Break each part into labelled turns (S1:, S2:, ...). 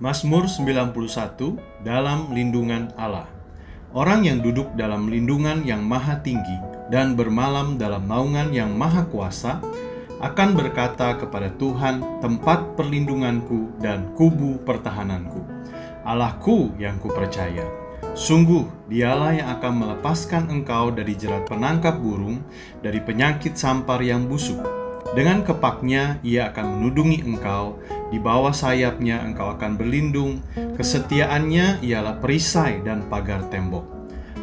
S1: Mazmur 91, dalam lindungan Allah. Orang yang duduk dalam lindungan yang maha tinggi dan bermalam dalam naungan yang maha kuasa akan berkata kepada Tuhan, tempat perlindunganku dan kubu pertahananku, Allahku yang kupercaya. Sungguh dialah yang akan melepaskan engkau dari jerat penangkap burung, dari penyakit sampar yang busuk. Dengan kepaknya ia akan menudungi engkau, di bawah sayapnya engkau akan berlindung, kesetiaannya ialah perisai dan pagar tembok.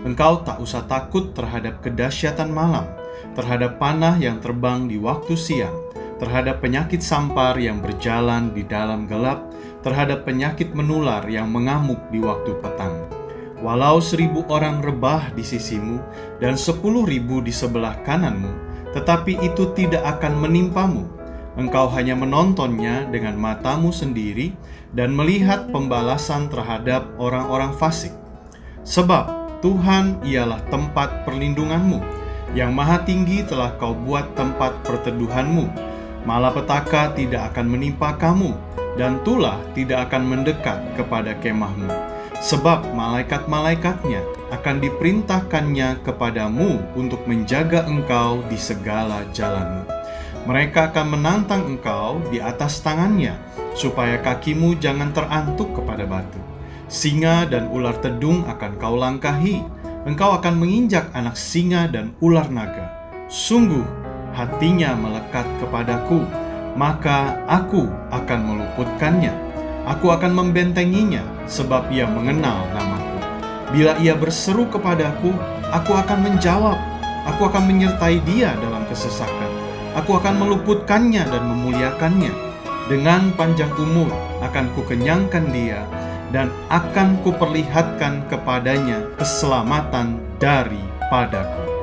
S1: Engkau tak usah takut terhadap kedahsyatan malam, terhadap panah yang terbang di waktu siang, terhadap penyakit sampar yang berjalan di dalam gelap, terhadap penyakit menular yang mengamuk di waktu petang. Walau 1.000 orang rebah di sisimu dan 10.000 di sebelah kananmu, tetapi itu tidak akan menimpamu. Engkau hanya menontonnya dengan matamu sendiri dan melihat pembalasan terhadap orang-orang fasik. Sebab Tuhan ialah tempat perlindunganmu, yang maha tinggi telah kau buat tempat perteduhanmu. Malapetaka tidak akan menimpa kamu, dan tulah tidak akan mendekat kepada kemahmu. Sebab malaikat-malaikatnya akan diperintahkannya kepadamu untuk menjaga engkau di segala jalanmu. Mereka akan menantang engkau di atas tangannya, supaya kakimu jangan terantuk kepada batu. Singa dan ular tedung akan kau langkahi, engkau akan menginjak anak singa dan ular naga. Sungguh hatinya melekat kepadaku, maka aku akan meluputkannya. Aku akan membentenginya, sebab ia mengenal namaku. Bila ia berseru kepadaku, aku akan menjawab. Aku akan menyertai dia dalam kesesakan. Aku akan meluputkannya dan memuliakannya. Dengan panjang umur akan kukenyangkan dia, dan akan kuperlihatkan kepadanya keselamatan daripadaku.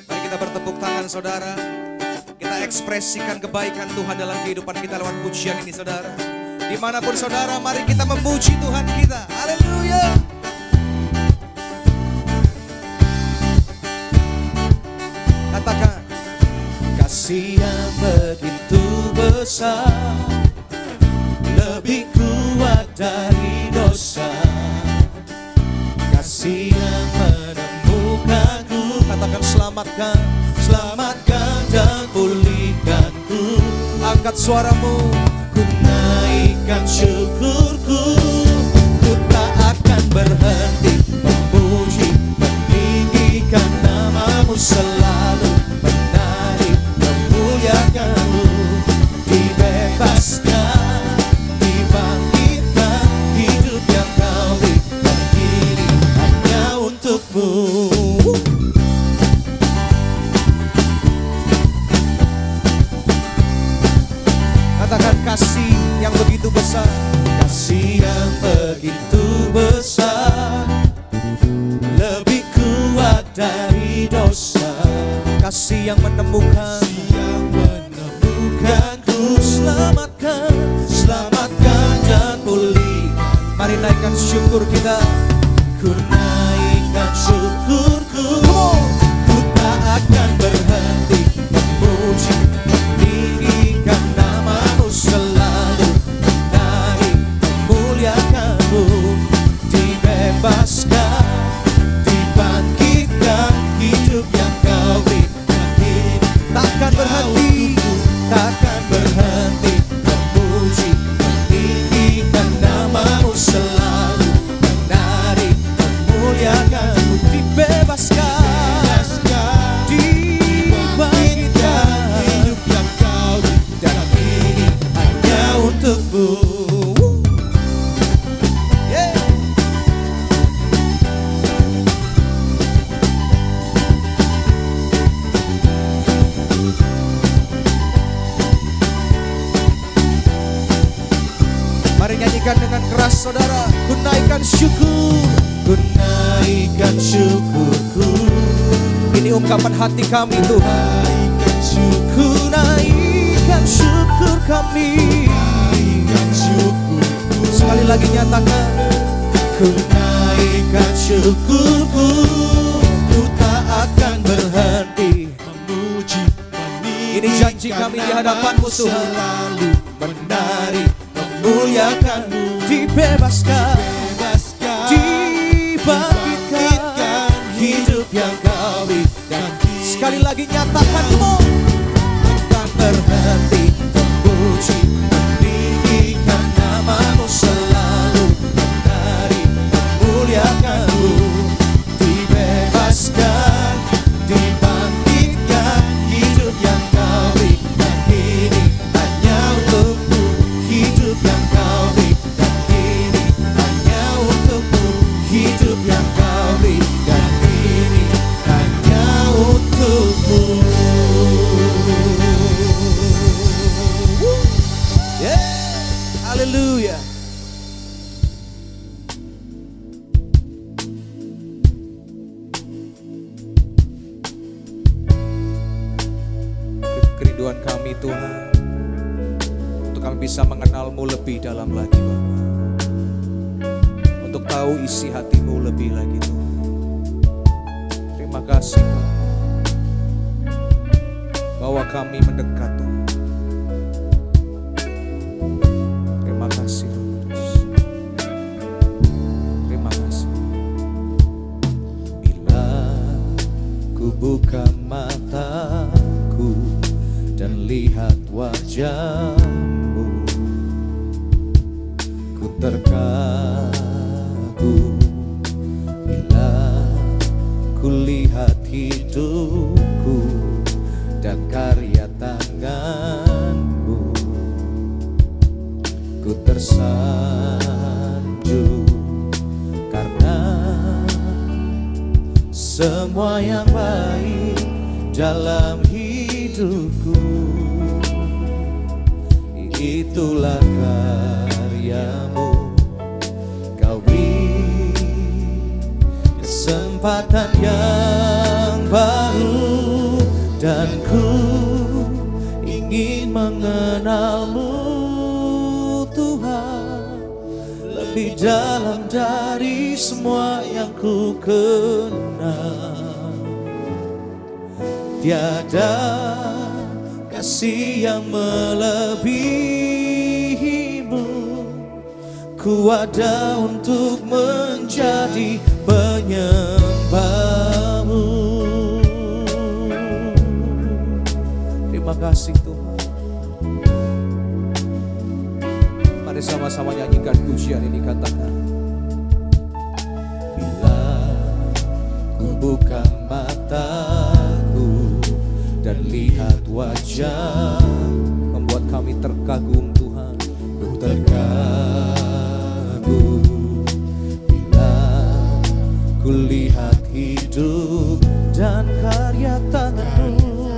S2: Kita bertepuk tangan saudara. Kita ekspresikan kebaikan Tuhan dalam kehidupan kita lewat pujian ini saudara. Dimanapun saudara, mari kita memuji Tuhan kita. Haleluya. Katakan, kasih yang begitu besar, lebih kuat dari dosa. Kasih yang menemukanku, katakan selamatkan, selamatkan dan pulihkanku. Angkat suaramu, ku naikkan syukurku. Ku tak akan berhenti memuji, meninggikan namamu selalu, menari, memuliakanmu. Dibebaskan, dibangkitkan, hidup yang kau berikan ini hanya untukmu. Katakan kasih yang begitu besar, kasih kasih yang menemukanku, selamatkan dan pulihkan. Mari naikkan syukur kita. Ku naikkan syukurku, ku tak akan berhenti memuji, meninggikan namamu selalu, menaik, memuliakanmu, dibebaskan, dibangkitkan, hidup yang kau berikan. Takkan berhenti, takkan berhenti memuji, meninggikan namamu selalu, menarik, memuliakanmu, dibebaskan, dibangkitkan, hidup yang kau berikan. Dan ini hanya untukmu. Mari nyanyikan dengan keras saudara. Ku naikkan syukur, ku naikkan syukurku. Ini ungkapan hati kami Tuhan. Naikkan syukur, naikkan syukur kami. Naikkan syukurku. Sekali lagi nyatakan. Ku naikkan syukurku, ku tak akan berhenti memuji, ini janji kami di hadapan-Mu Tuhan. Selalu menari, memuliakanmu, dibebaskan, dibangkitkan, hidup yang kau berikan. Sekali lagi nyatakan, takkan berhenti memuji, meninggikan namamu selalu, menari, memuliakanmu, dibebaskan, dibangkitkan, hidup yang kau berikan. Ini hanya untukmu, hidup yang kau berikan. Ini hanya untukmu, hidup yang kau berikan. Ini hanya untukmu. Yeah, haleluya. Kerinduan kami Tuhan, untuk kami bisa mengenal-Mu lebih dalam lagi Bapa, untuk tahu isi hati-Mu lebih lagi Tuhan. Terima kasih Bapa, bahwa kami mendekat Tuhan. Terima kasih Roh Kudus. Terima kasih. Bila ku buka mataku dan lihat wajah-Mu, ku terkagum. Bila ku lihat hidupku dan karya tangan-Mu, ku tersanjung karena semua yang baik dalam hidupku, itulah karya-Mu. Kau beri kesempatan yang baru, dan ku ingin mengenal-Mu Tuhan lebih dalam dari semua yang ku kenal. Tiada kasih yang melebihi-Mu, ku ada untuk menjadi penyembah-Mu. Terima kasih Tuhan. Mari sama-sama nyanyikan pujian ini, katakan. Bila ku buka mataku dan lihat wajah, membuat kami terkagum Tuhan. Ku terkagum bila ku lihat hidup dan karya tangan-Mu,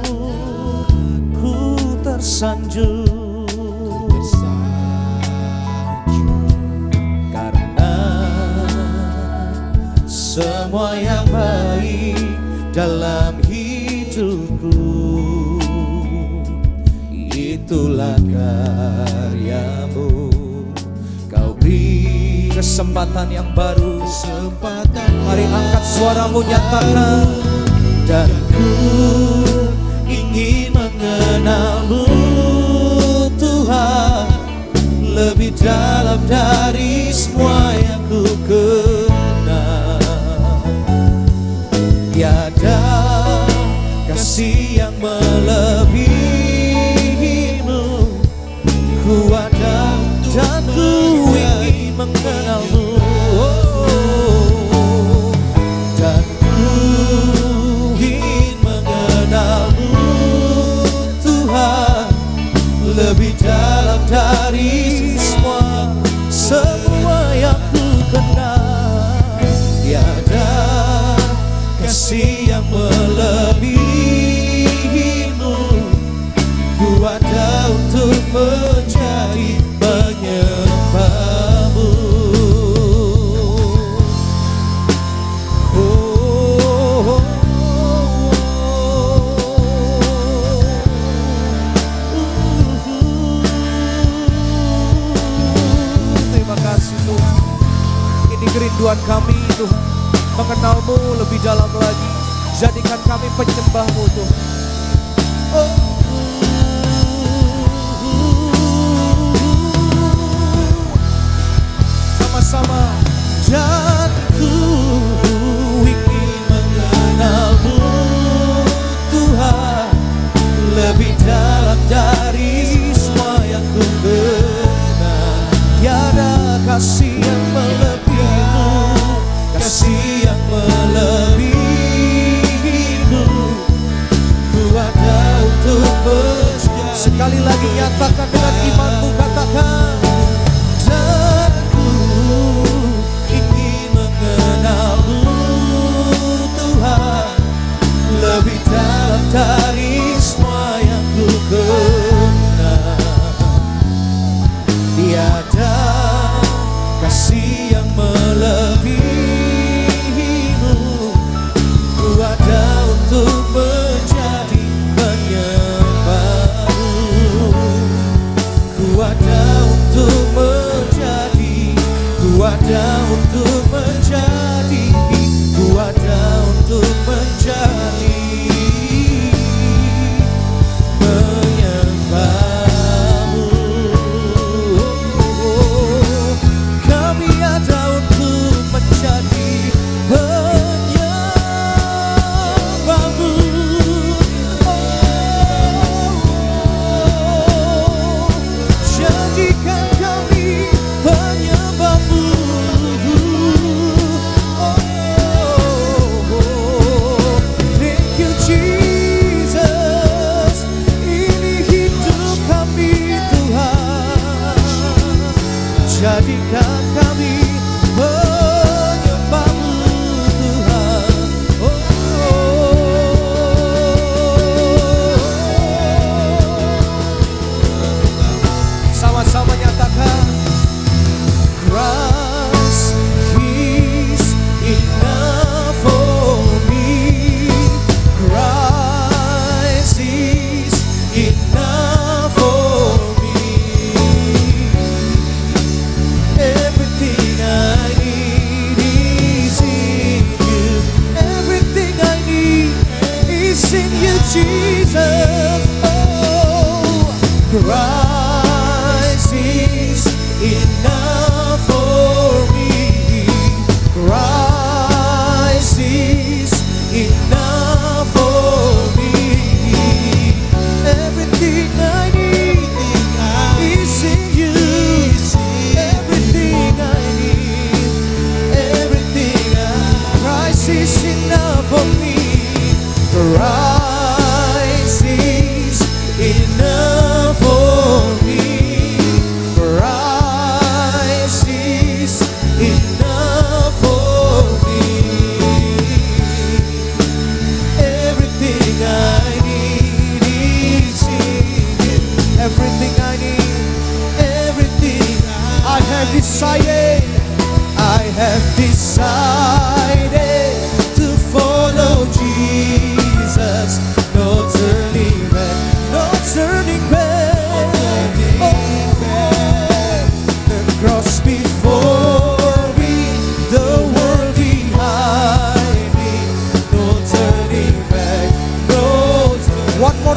S2: ku tersanjung karena semua yang baik dalam hidupku, itulah karyamu. Kau beri kesempatan yang baru, mari angkat suaramu nyatakan. Dan ku ingin mengenalmu Tuhan, lebih dalam dari semua yang ku kenal. Tiada kasih yang melebihimu, ku ada dan ku ingin mengenalmu. Dan ku ingin mengenalmu Tuhan, lebih dalam dari semua yang ku kenal. Tiada kasih yang melebihimu, ku ada untuk menjadi penyembahmu. Terima kasih Tuhan. Ini kerinduan kami Tuhan, mengenalmu lebih dalam lagi. Jadikan kami penyembahmu Tuhan. Sama-sama. Dan ku ingin mengenalmu Tuhan, lebih dalam dari semua yang ku kenal. Tiada kasih yang melebihimu, kasih yang melebihimu, ku ada untuk berjalan. Sekali lagi nyatakan dengan imanmu, katakan. Dan ku ingin mengenalmu Tuhan, lebih dalam dari semua yang ku kenal. Tiada kasih yang melebihimu, ku ada untuk menjadi penyembahmu. Ku ada untuk menjadi, ku ada untuk menjadi, ku ada untuk menjadi penyembahmu. Kami ada untuk menjadi penyembahmu. Jadikan kami penyembahmu. Thank you Jesus. Ini hidup kami Tuhan. Jadikan kami penyembahmu Tuhan. Sama-sama nyatakan. Christ is enough for me. Christ is enough for me. Everything I need is in you. Everything I need is in you, Jesus. Oh, Christ is enough for me. Christ is enough for me. Everything I need is in you. Everything I need, Christ is enough for me. Christ is enough for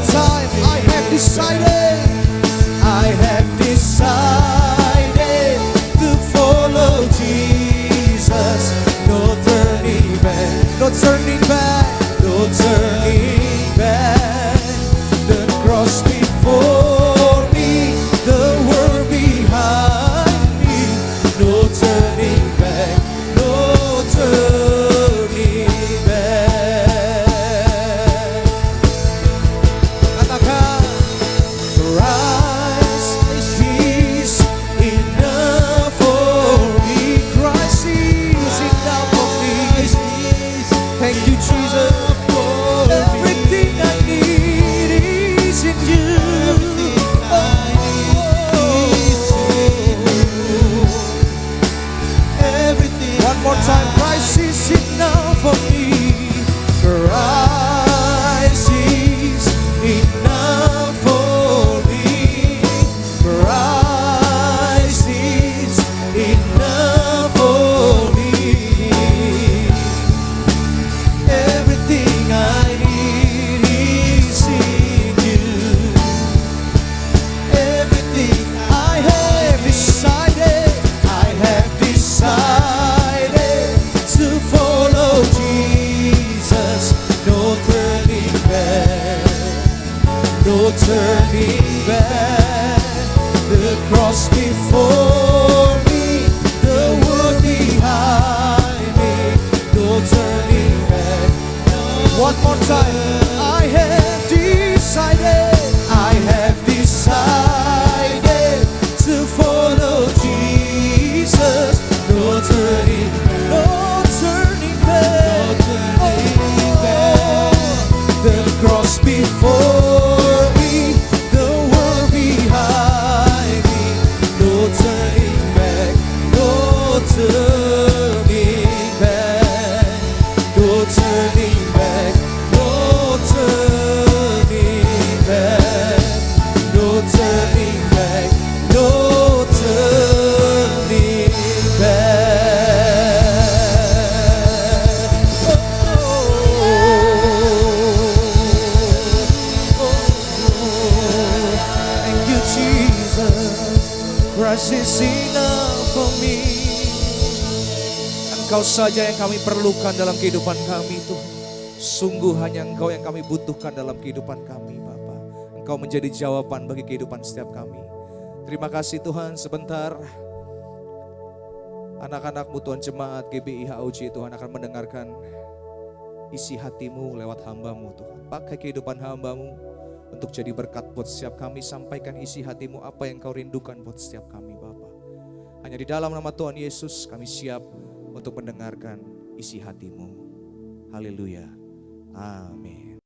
S2: more time. I have decided. I have decided to follow Jesus. No turning back. No turning back. No turning back. The cross before me, the world behind me. No turning back. No turning back. Katakan, Christ is enough for me. Christ is enough for me. Thank you, Jesus. Everything I need is in you. One more time. Christ is enough for me. Christ is enough for me. Christ is enough for me. Everything I need is in you. Everything I have decided. I have decided to follow Jesus. No turning back. No turning back. The cross before me, the world behind me. No turning back. One more time. I have decided. I have decided to follow Jesus. No turning, no turning back. No turning back. The cross before me, the world behind me. No turning back. No turning back. No turning back. No turning back. No turning back. No turning back. Thank you, Jesus. Christ is enough for me. Engkau saja yang kami perlukan dalam kehidupan kami, Tuhan. Sungguh hanya Engkau yang kami butuhkan dalam kehidupan kami, Bapa. Engkau menjadi jawaban bagi kehidupan setiap kami. Terima kasih Tuhan. Sebentar anak-anakmu Tuhan, jemaat GBI HOJ Tuhan akan mendengarkan isi hatimu lewat hambamu Tuhan. Pakai kehidupan hambamu untuk jadi berkat buat setiap kami. Sampaikan isi hatimu, apa yang kau rindukan buat setiap kami, Bapa. Hanya di dalam nama Tuhan Yesus kami siap untuk mendengarkan isi hatimu. Haleluya. Amin.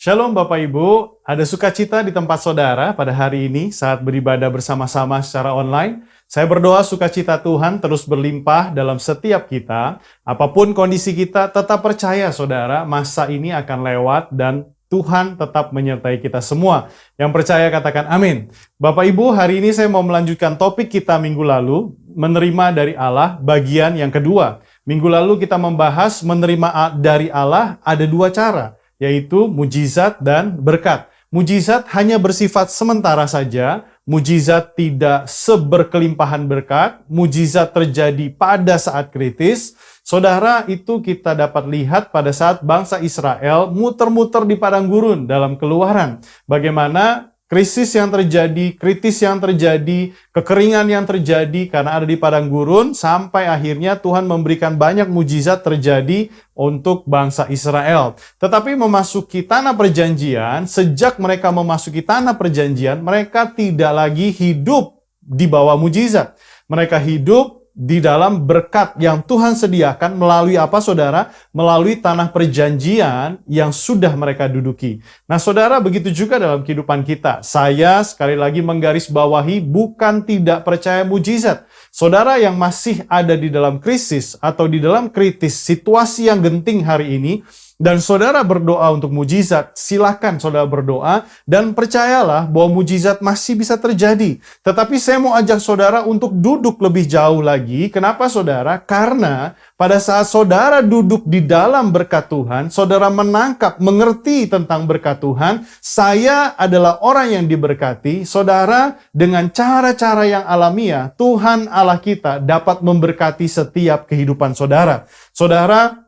S1: Shalom Bapak Ibu, ada sukacita di tempat saudara pada hari ini saat beribadah bersama-sama secara online. Saya berdoa sukacita Tuhan terus berlimpah dalam setiap kita. Apapun kondisi kita, tetap percaya saudara, masa ini akan lewat dan Tuhan tetap menyertai kita semua. Yang percaya katakan amin. Bapak Ibu, hari ini saya mau melanjutkan topik kita minggu lalu, menerima dari Allah, bagian yang kedua. Minggu lalu kita membahas menerima dari Allah ada dua cara, yaitu mujizat dan berkat. Mujizat hanya bersifat sementara saja, mujizat tidak seberkelimpahan berkat, mujizat terjadi pada saat kritis. Saudara, itu kita dapat lihat pada saat bangsa Israel muter-muter di padang gurun dalam Keluaran. Bagaimana krisis yang terjadi, kritis yang terjadi, kekeringan yang terjadi karena ada di padang gurun, sampai akhirnya Tuhan memberikan banyak mujizat terjadi untuk bangsa Israel. Tetapi memasuki tanah perjanjian, sejak mereka memasuki tanah perjanjian, mereka tidak lagi hidup di bawah mujizat. Mereka hidup di dalam berkat yang Tuhan sediakan melalui apa saudara? Melalui tanah perjanjian yang sudah mereka duduki. Nah saudara, begitu juga dalam kehidupan kita. Saya sekali lagi menggarisbawahi bukan tidak percaya mujizat. Saudara yang masih ada di dalam krisis atau di dalam kritis situasi yang genting hari ini, dan saudara berdoa untuk mujizat, silakan saudara berdoa dan percayalah bahwa mujizat masih bisa terjadi. Tetapi saya mau ajak saudara untuk duduk lebih jauh lagi. Kenapa saudara? Karena pada saat saudara duduk di dalam berkat Tuhan, saudara menangkap, mengerti tentang berkat Tuhan, saya adalah orang yang diberkati. Saudara, dengan cara-cara yang alamiah, Tuhan Allah kita dapat memberkati setiap kehidupan saudara. Saudara,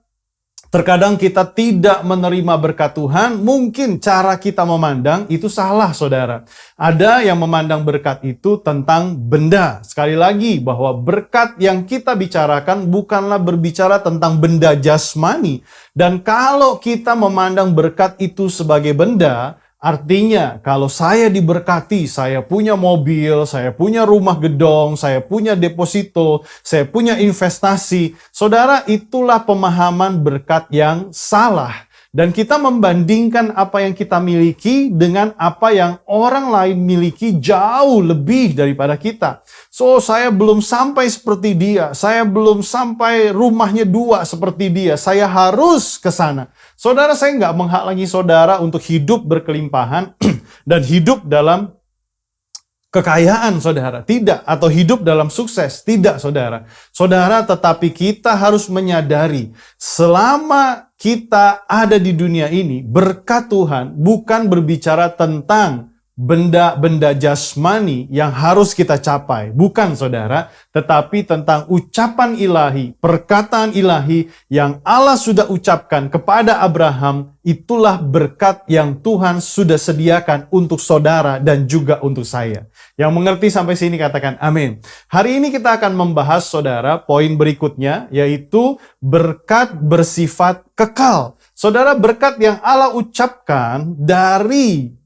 S1: terkadang kita tidak menerima berkat Tuhan, mungkin cara kita memandang itu salah, saudara. Ada yang memandang berkat itu tentang benda. Sekali lagi, bahwa berkat yang kita bicarakan bukanlah berbicara tentang benda jasmani. Dan kalau kita memandang berkat itu sebagai benda, artinya, kalau saya diberkati, saya punya mobil, saya punya rumah gedong, saya punya deposito, saya punya investasi. Saudara, itulah pemahaman berkat yang salah. Dan kita membandingkan apa yang kita miliki dengan apa yang orang lain miliki jauh lebih daripada kita. So, saya belum sampai seperti dia. Saya belum sampai rumahnya 2 seperti dia. Saya harus ke sana. Saudara, saya nggak menghalangi saudara untuk hidup berkelimpahan dan hidup dalam kekayaan, saudara. Tidak. Atau hidup dalam sukses. Tidak, saudara. Saudara, tetapi kita harus menyadari selama kita ada di dunia ini, berkat Tuhan bukan berbicara tentang benda-benda jasmani yang harus kita capai. Bukan, saudara, tetapi tentang ucapan ilahi, perkataan ilahi yang Allah sudah ucapkan kepada Abraham. Itulah berkat yang Tuhan sudah sediakan untuk saudara dan juga untuk saya. Yang mengerti sampai sini katakan amin. Hari ini kita akan membahas, saudara, poin berikutnya, yaitu berkat bersifat kekal. Saudara, berkat yang Allah ucapkan dari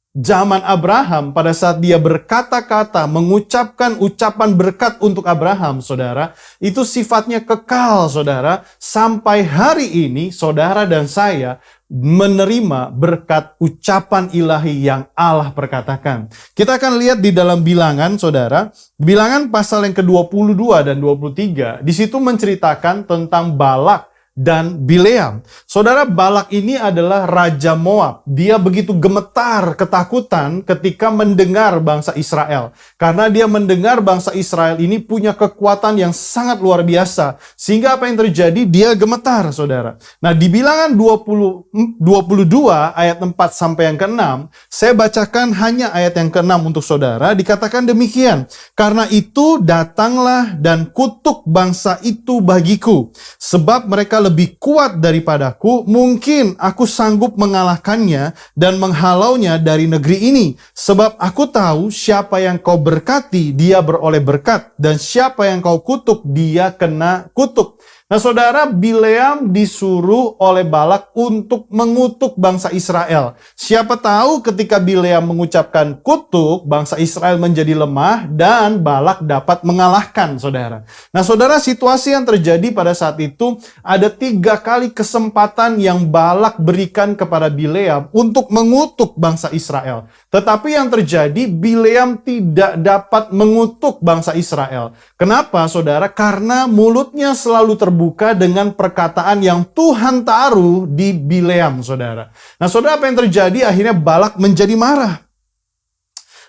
S1: zaman Abraham pada saat dia berkata-kata, mengucapkan ucapan berkat untuk Abraham, saudara, itu sifatnya kekal, saudara. Sampai hari ini, saudara dan saya menerima berkat ucapan ilahi yang Allah perkatakan. Kita akan lihat di dalam Bilangan, saudara. Bilangan pasal yang ke-22 dan 23, di situ menceritakan tentang Balak dan Bileam. Saudara, Balak ini adalah Raja Moab. Dia begitu gemetar, ketakutan ketika mendengar bangsa Israel. Karena dia mendengar bangsa Israel ini punya kekuatan yang sangat luar biasa. Sehingga apa yang terjadi? Dia gemetar, saudara. Nah, di Bilangan 22 ayat 4 sampai yang ke-6, saya bacakan hanya ayat yang ke-6 untuk saudara. Dikatakan demikian, karena itu datanglah dan kutuk bangsa itu bagiku, sebab mereka lebih kuat daripadaku, mungkin aku sanggup mengalahkannya dan menghalaunya dari negeri ini. Sebab aku tahu siapa yang kau berkati, dia beroleh berkat, dan siapa yang kau kutuk, dia kena kutuk. Nah, saudara, Bileam disuruh oleh Balak untuk mengutuk bangsa Israel. Siapa tahu ketika Bileam mengucapkan kutuk, bangsa Israel menjadi lemah dan Balak dapat mengalahkan, saudara. Nah, saudara, situasi yang terjadi pada saat itu, ada 3 kali kesempatan yang Balak berikan kepada Bileam untuk mengutuk bangsa Israel. Tetapi yang terjadi, Bileam tidak dapat mengutuk bangsa Israel. Kenapa, saudara? Karena mulutnya selalu terbuka dengan perkataan yang Tuhan taruh di Bileam, saudara. Nah, saudara, apa yang terjadi? Akhirnya Balak menjadi marah.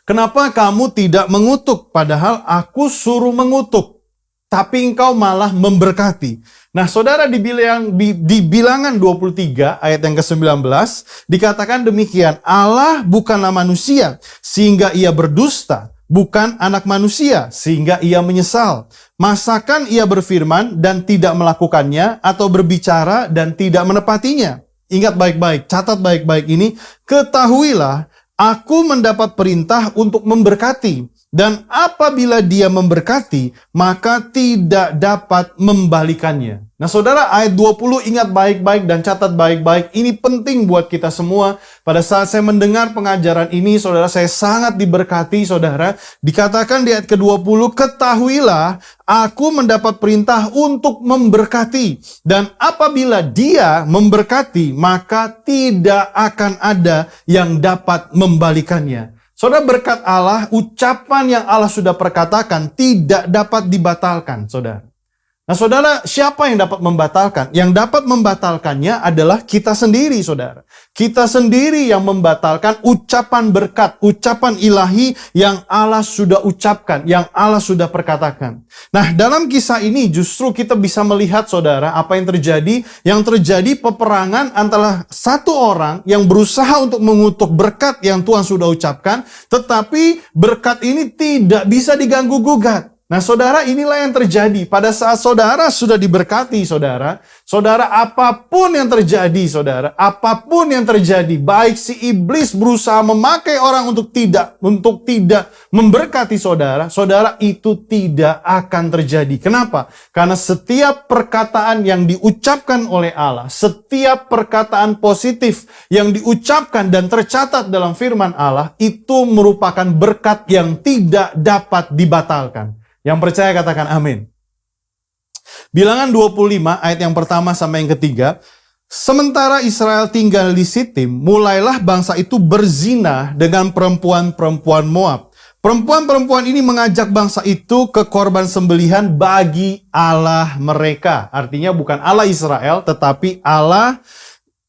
S1: Kenapa kamu tidak mengutuk? Padahal aku suruh mengutuk, tapi engkau malah memberkati. Nah, saudara, di Bilangan 23 ayat yang ke-19 dikatakan demikian, Allah bukanlah manusia sehingga ia berdusta, bukan anak manusia sehingga ia menyesal. Masakan ia berfirman dan tidak melakukannya, atau berbicara dan tidak menepatinya? Ingat baik-baik, catat baik-baik ini. Ketahuilah, aku mendapat perintah untuk memberkati. Dan apabila dia memberkati, maka tidak dapat membalikannya. Nah, saudara, ayat 20 ingat baik-baik dan catat baik-baik. Ini penting buat kita semua. Pada saat saya mendengar pengajaran ini, saudara, saya sangat diberkati, saudara. Dikatakan di ayat ke-20, ketahuilah, aku mendapat perintah untuk memberkati. Dan apabila dia memberkati, maka tidak akan ada yang dapat membalikannya. Saudara, berkat Allah, ucapan yang Allah sudah perkatakan tidak dapat dibatalkan, saudara. Nah saudara, siapa yang dapat membatalkan? Yang dapat membatalkannya adalah kita sendiri, saudara. Kita sendiri yang membatalkan ucapan berkat, ucapan ilahi yang Allah sudah ucapkan, yang Allah sudah perkatakan. Nah, dalam kisah ini justru kita bisa melihat, saudara, apa yang terjadi. Yang terjadi peperangan antara satu orang yang berusaha untuk mengutuk berkat yang Tuhan sudah ucapkan, tetapi berkat ini tidak bisa diganggu-gugat. Nah saudara, inilah yang terjadi pada saat saudara sudah diberkati, saudara. Saudara, apapun yang terjadi, saudara, apapun yang terjadi, baik si iblis berusaha memakai orang untuk tidak memberkati saudara, saudara, itu tidak akan terjadi. Kenapa? Karena setiap perkataan yang diucapkan oleh Allah, setiap perkataan positif yang diucapkan dan tercatat dalam firman Allah, itu merupakan berkat yang tidak dapat dibatalkan. Yang percaya katakan amin. Bilangan 25 ayat yang pertama sampai yang ketiga. Sementara Israel tinggal di Sitim, mulailah bangsa itu berzina dengan perempuan-perempuan Moab. Perempuan-perempuan ini mengajak bangsa itu ke korban sembelihan bagi Allah mereka. Artinya bukan Allah Israel, tetapi Allah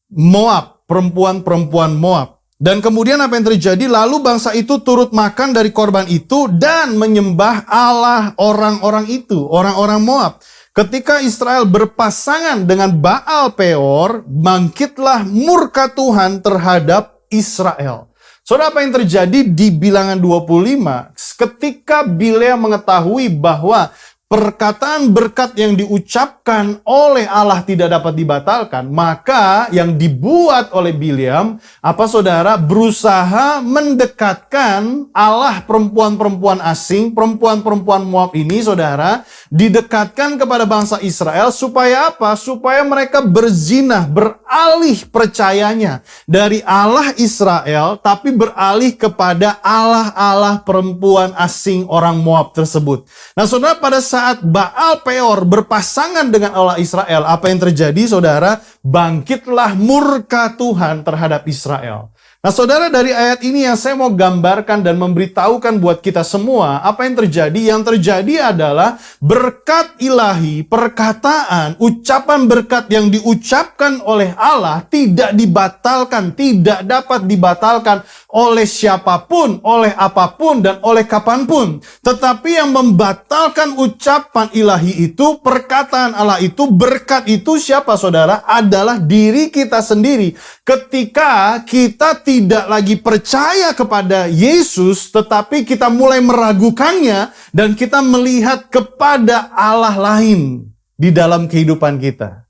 S1: Moab, perempuan-perempuan Moab. Dan kemudian apa yang terjadi? Lalu bangsa itu turut makan dari korban itu dan menyembah Allah orang-orang itu, orang-orang Moab. Ketika Israel berpasangan dengan Baal Peor, bangkitlah murka Tuhan terhadap Israel. Saudara, apa yang terjadi di Bilangan 25? Ketika Bileam mengetahui bahwa perkataan berkat yang diucapkan oleh Allah tidak dapat dibatalkan, maka yang dibuat oleh Bileam, saudara, berusaha mendekatkan Allah perempuan-perempuan asing, perempuan-perempuan Moab ini, saudara, didekatkan kepada bangsa Israel, supaya apa? Supaya mereka berzina, beralih percayanya dari Allah Israel, tapi beralih kepada Allah-Allah perempuan asing orang Moab tersebut. Nah saudara, pada saat Baal Peor berpasangan dengan Allah Israel, apa yang terjadi, saudara? Bangkitlah murka Tuhan terhadap Israel. Nah saudara, dari ayat ini yang saya mau gambarkan dan memberitahukan buat kita semua, apa yang terjadi? Yang terjadi adalah berkat ilahi, perkataan, ucapan berkat yang diucapkan oleh Allah tidak dibatalkan, tidak dapat dibatalkan oleh siapapun, oleh apapun, dan oleh kapanpun. Tetapi yang membatalkan ucapan ilahi itu, perkataan Allah itu, berkat itu siapa, saudara? Adalah diri kita sendiri. Ketika kita tidak lagi percaya kepada Yesus, tetapi kita mulai meragukannya, dan kita melihat kepada Allah lain di dalam kehidupan kita.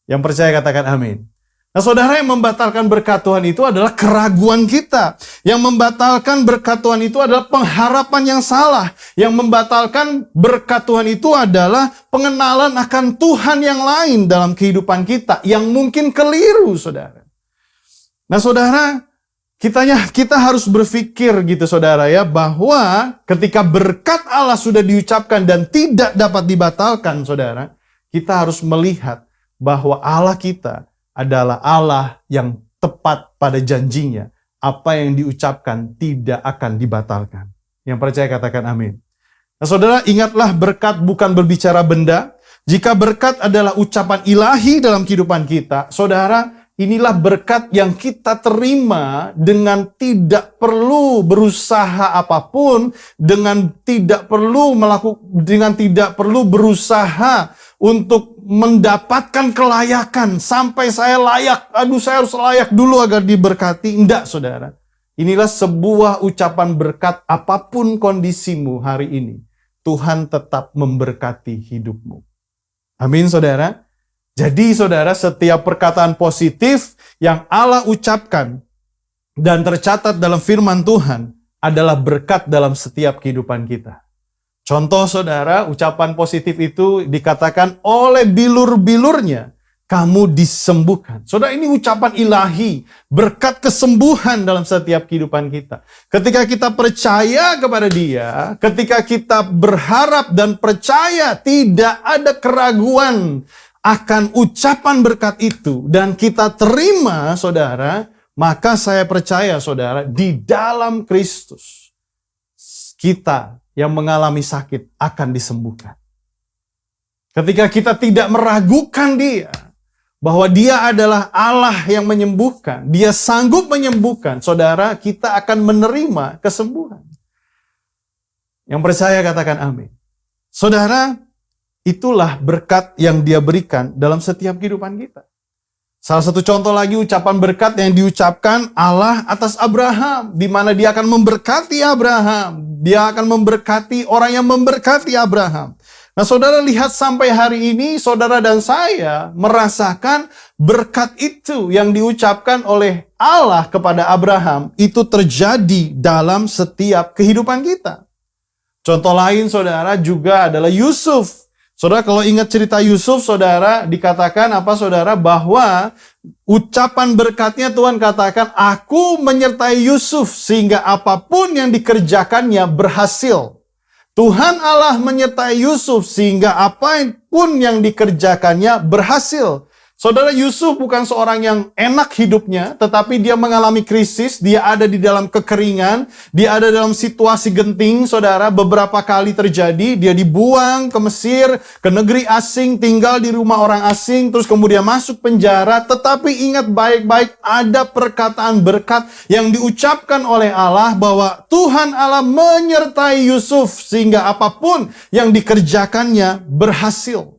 S1: Yang percaya katakan amin. Nah saudara, yang membatalkan berkat Tuhan itu adalah keraguan kita. Yang membatalkan berkat Tuhan itu adalah pengharapan yang salah. Yang membatalkan berkat Tuhan itu adalah pengenalan akan Tuhan yang lain dalam kehidupan kita, yang mungkin keliru, saudara. Nah saudara, kita harus berpikir gitu, saudara, ya, bahwa ketika berkat Allah sudah diucapkan dan tidak dapat dibatalkan, saudara, kita harus melihat bahwa Allah kita adalah Allah yang tepat pada janjinya. Apa yang diucapkan tidak akan dibatalkan. Yang percaya katakan amin. Nah saudara, ingatlah berkat bukan berbicara benda. Jika berkat adalah ucapan ilahi dalam kehidupan kita, saudara, inilah berkat yang kita terima dengan tidak perlu berusaha apapun, dengan tidak perlu berusaha untuk mendapatkan kelayakan sampai saya layak. Saya harus layak dulu agar diberkati. Enggak, saudara. Inilah sebuah ucapan berkat apapun kondisimu hari ini. Tuhan tetap memberkati hidupmu. Amin, saudara. Jadi saudara, setiap perkataan positif yang Allah ucapkan dan tercatat dalam firman Tuhan adalah berkat dalam setiap kehidupan kita. Contoh saudara, ucapan positif itu dikatakan oleh bilur-bilurnya kamu disembuhkan. Saudara, ini ucapan ilahi, berkat kesembuhan dalam setiap kehidupan kita. Ketika kita percaya kepada Dia, ketika kita berharap dan percaya, tidak ada keraguan akan ucapan berkat itu, dan kita terima, saudara, maka saya percaya, saudara, di dalam Kristus, kita yang mengalami sakit akan disembuhkan. ketika kita tidak meragukan Dia, bahwa Dia adalah Allah yang menyembuhkan, Dia sanggup menyembuhkan, saudara, kita akan menerima kesembuhan. Yang percaya katakan amin. Saudara, itulah berkat yang Dia berikan dalam setiap kehidupan kita. Salah satu contoh lagi ucapan berkat yang diucapkan Allah atas Abraham, di mana Dia akan memberkati Abraham. Dia akan memberkati orang yang memberkati Abraham. Nah, saudara lihat sampai hari ini, saudara dan saya merasakan berkat itu yang diucapkan oleh Allah kepada Abraham, itu terjadi dalam setiap kehidupan kita. Contoh lain, saudara, juga adalah Yusuf. Saudara, kalau ingat cerita Yusuf, saudara, dikatakan apa, saudara? Bahwa ucapan berkatnya Tuhan katakan, aku menyertai Yusuf sehingga apapun yang dikerjakannya berhasil. Tuhan Allah menyertai Yusuf sehingga apapun yang dikerjakannya berhasil. Saudara, Yusuf bukan seorang yang enak hidupnya, tetapi dia mengalami krisis, dia ada di dalam kekeringan, dia ada dalam situasi genting, saudara, beberapa kali terjadi, dia dibuang ke Mesir, ke negeri asing, tinggal di rumah orang asing, terus kemudian masuk penjara, tetapi ingat baik-baik, ada perkataan berkat yang diucapkan oleh Allah bahwa Tuhan Allah menyertai Yusuf sehingga apapun yang dikerjakannya berhasil.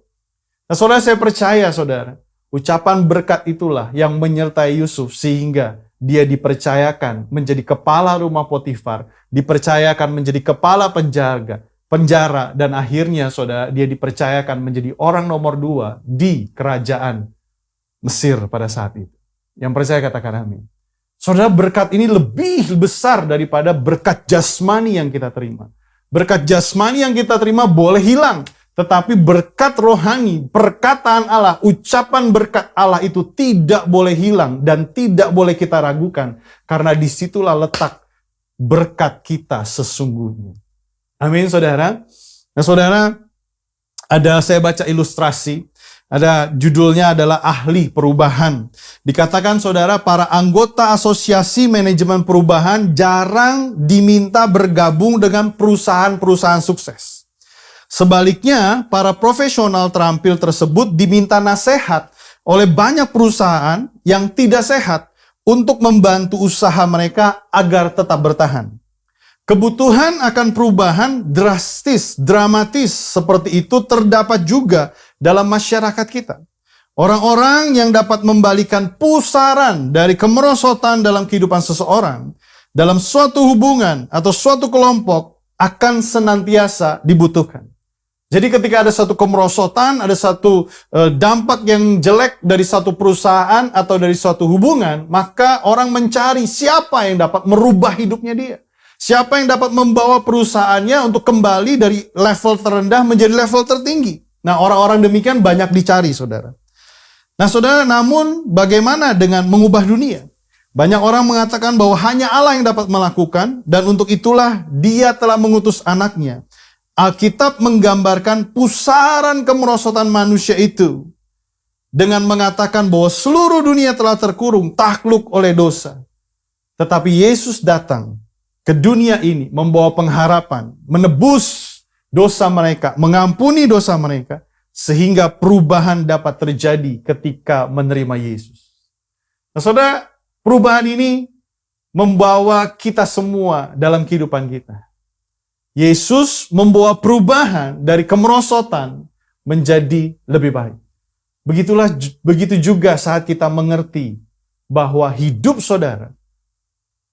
S1: Nah, saudara, saya percaya, saudara, ucapan berkat itulah yang menyertai Yusuf sehingga dia dipercayakan menjadi kepala rumah Potifar, dipercayakan menjadi kepala penjara, dan akhirnya saudara, dia dipercayakan menjadi orang nomor 2 di kerajaan Mesir pada saat itu. Yang percaya katakan amin. Saudara, berkat ini lebih besar daripada berkat jasmani yang kita terima. Berkat jasmani yang kita terima boleh hilang, tetapi berkat rohani, perkataan Allah, ucapan berkat Allah itu tidak boleh hilang dan tidak boleh kita ragukan. Karena disitulah letak berkat kita sesungguhnya. Amin, saudara. Nah, saudara, saya baca ilustrasi. Ada judulnya adalah ahli perubahan. Dikatakan, saudara, para anggota asosiasi manajemen perubahan jarang diminta bergabung dengan perusahaan-perusahaan sukses. Sebaliknya, para profesional terampil tersebut diminta nasihat oleh banyak perusahaan yang tidak sehat untuk membantu usaha mereka agar tetap bertahan. Kebutuhan akan perubahan dramatis seperti itu terdapat juga dalam masyarakat kita. Orang-orang yang dapat membalikan pusaran dari kemerosotan dalam kehidupan seseorang, dalam suatu hubungan atau suatu kelompok akan senantiasa dibutuhkan. Jadi ketika ada satu kemerosotan, ada satu dampak yang jelek dari satu perusahaan atau dari suatu hubungan, maka orang mencari siapa yang dapat merubah hidupnya dia. Siapa yang dapat membawa perusahaannya untuk kembali dari level terendah menjadi level tertinggi. Nah, orang-orang demikian banyak dicari, saudara. Nah, saudara, namun bagaimana dengan mengubah dunia? Banyak orang mengatakan bahwa hanya Allah yang dapat melakukan, dan untuk itulah Dia telah mengutus anaknya. Alkitab menggambarkan pusaran kemerosotan manusia itu dengan mengatakan bahwa seluruh dunia telah terkurung, takluk oleh dosa. Tetapi Yesus datang ke dunia ini membawa pengharapan, menebus dosa mereka, mengampuni dosa mereka, sehingga perubahan dapat terjadi ketika menerima Yesus. Nah, saudara, perubahan ini membawa kita semua dalam kehidupan kita. Yesus membawa perubahan dari kemerosotan menjadi lebih baik. Begitu juga saat kita mengerti bahwa hidup saudara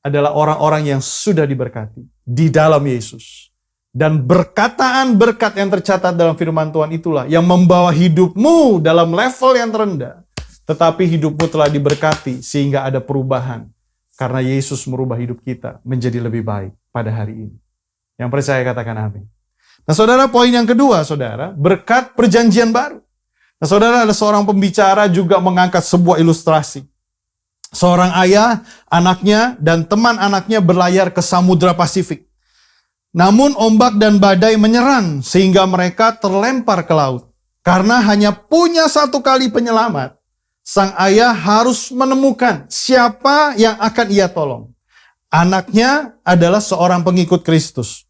S1: adalah orang-orang yang sudah diberkati di dalam Yesus. Dan berkataan berkat yang tercatat dalam firman Tuhan itulah yang membawa hidupmu dalam level yang terendah. Tetapi hidupmu telah diberkati sehingga ada perubahan. Karena Yesus merubah hidup kita menjadi lebih baik pada hari ini. Yang percaya katakan amin. Nah, saudara, poin yang kedua, saudara, berkat perjanjian baru. Nah, saudara, ada seorang pembicara juga mengangkat sebuah ilustrasi. Seorang ayah, anaknya, dan teman anaknya berlayar ke Samudra Pasifik. Namun ombak dan badai menyerang sehingga mereka terlempar ke laut. Karena hanya punya satu kali penyelamat, sang ayah harus menemukan siapa yang akan ia tolong. Anaknya adalah seorang pengikut Kristus.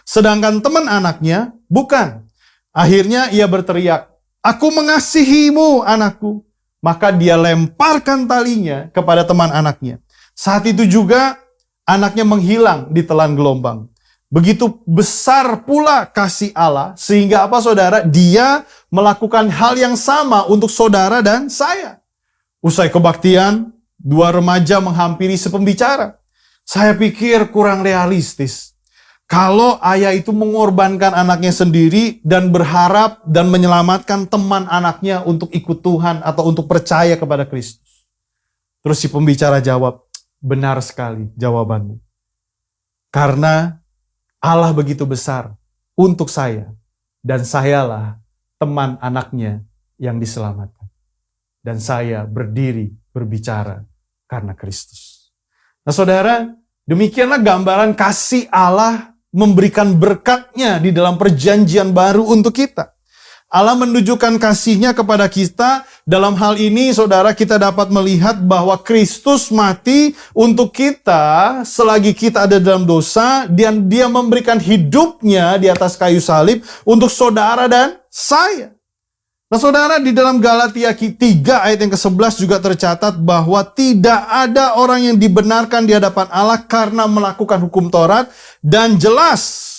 S1: Sedangkan teman anaknya bukan. Akhirnya ia berteriak, Aku mengasihimu, anakku. Maka dia lemparkan talinya kepada teman anaknya. Saat itu juga anaknya menghilang di telan gelombang. Begitu besar pula kasih Allah, sehingga apa saudara? Dia melakukan hal yang sama untuk saudara dan saya. Usai kebaktian, dua remaja menghampiri si pembicara. Saya pikir kurang realistis. Kalau ayah itu mengorbankan anaknya sendiri dan berharap dan menyelamatkan teman anaknya untuk ikut Tuhan atau untuk percaya kepada Kristus. Terus si pembicara jawab, benar sekali jawabanmu. Karena Allah begitu besar untuk saya, dan sayalah teman anaknya yang diselamatkan. Dan saya berdiri berbicara karena Kristus. Nah saudara, demikianlah gambaran kasih Allah memberikan berkatnya di dalam perjanjian baru untuk kita. Allah menunjukkan kasih-Nya kepada kita. Dalam hal ini, saudara, kita dapat melihat bahwa Kristus mati untuk kita selagi kita ada dalam dosa, dan Dia memberikan hidupnya di atas kayu salib untuk saudara dan saya. Nah, saudara, di dalam Galatia 3 ayat yang ke-11 juga tercatat bahwa tidak ada orang yang dibenarkan di hadapan Allah karena melakukan hukum Taurat, dan jelas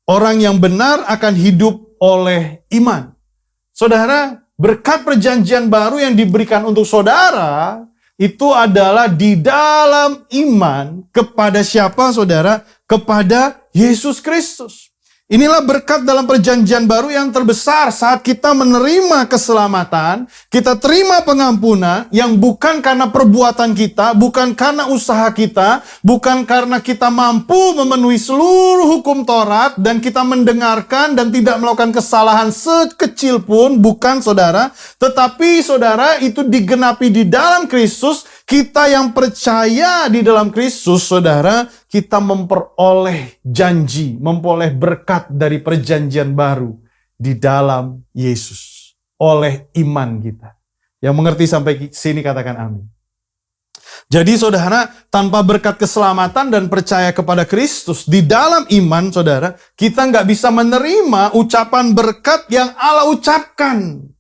S1: orang yang benar akan hidup oleh iman. Saudara, berkat perjanjian baru yang diberikan untuk saudara, itu adalah di dalam iman kepada siapa saudara? Kepada Yesus Kristus. Inilah berkat dalam perjanjian baru yang terbesar saat kita menerima keselamatan, kita terima pengampunan yang bukan karena perbuatan kita, bukan karena usaha kita, bukan karena kita mampu memenuhi seluruh hukum Taurat dan kita mendengarkan dan tidak melakukan kesalahan sekecil pun, bukan saudara, tetapi saudara itu digenapi di dalam Kristus. Kita yang percaya di dalam Kristus, saudara, kita memperoleh janji, memperoleh berkat dari perjanjian baru di dalam Yesus. Oleh iman kita. Yang mengerti sampai sini katakan amin. Jadi saudara, tanpa berkat keselamatan dan percaya kepada Kristus di dalam iman, saudara, kita nggak bisa menerima ucapan berkat yang Allah ucapkan.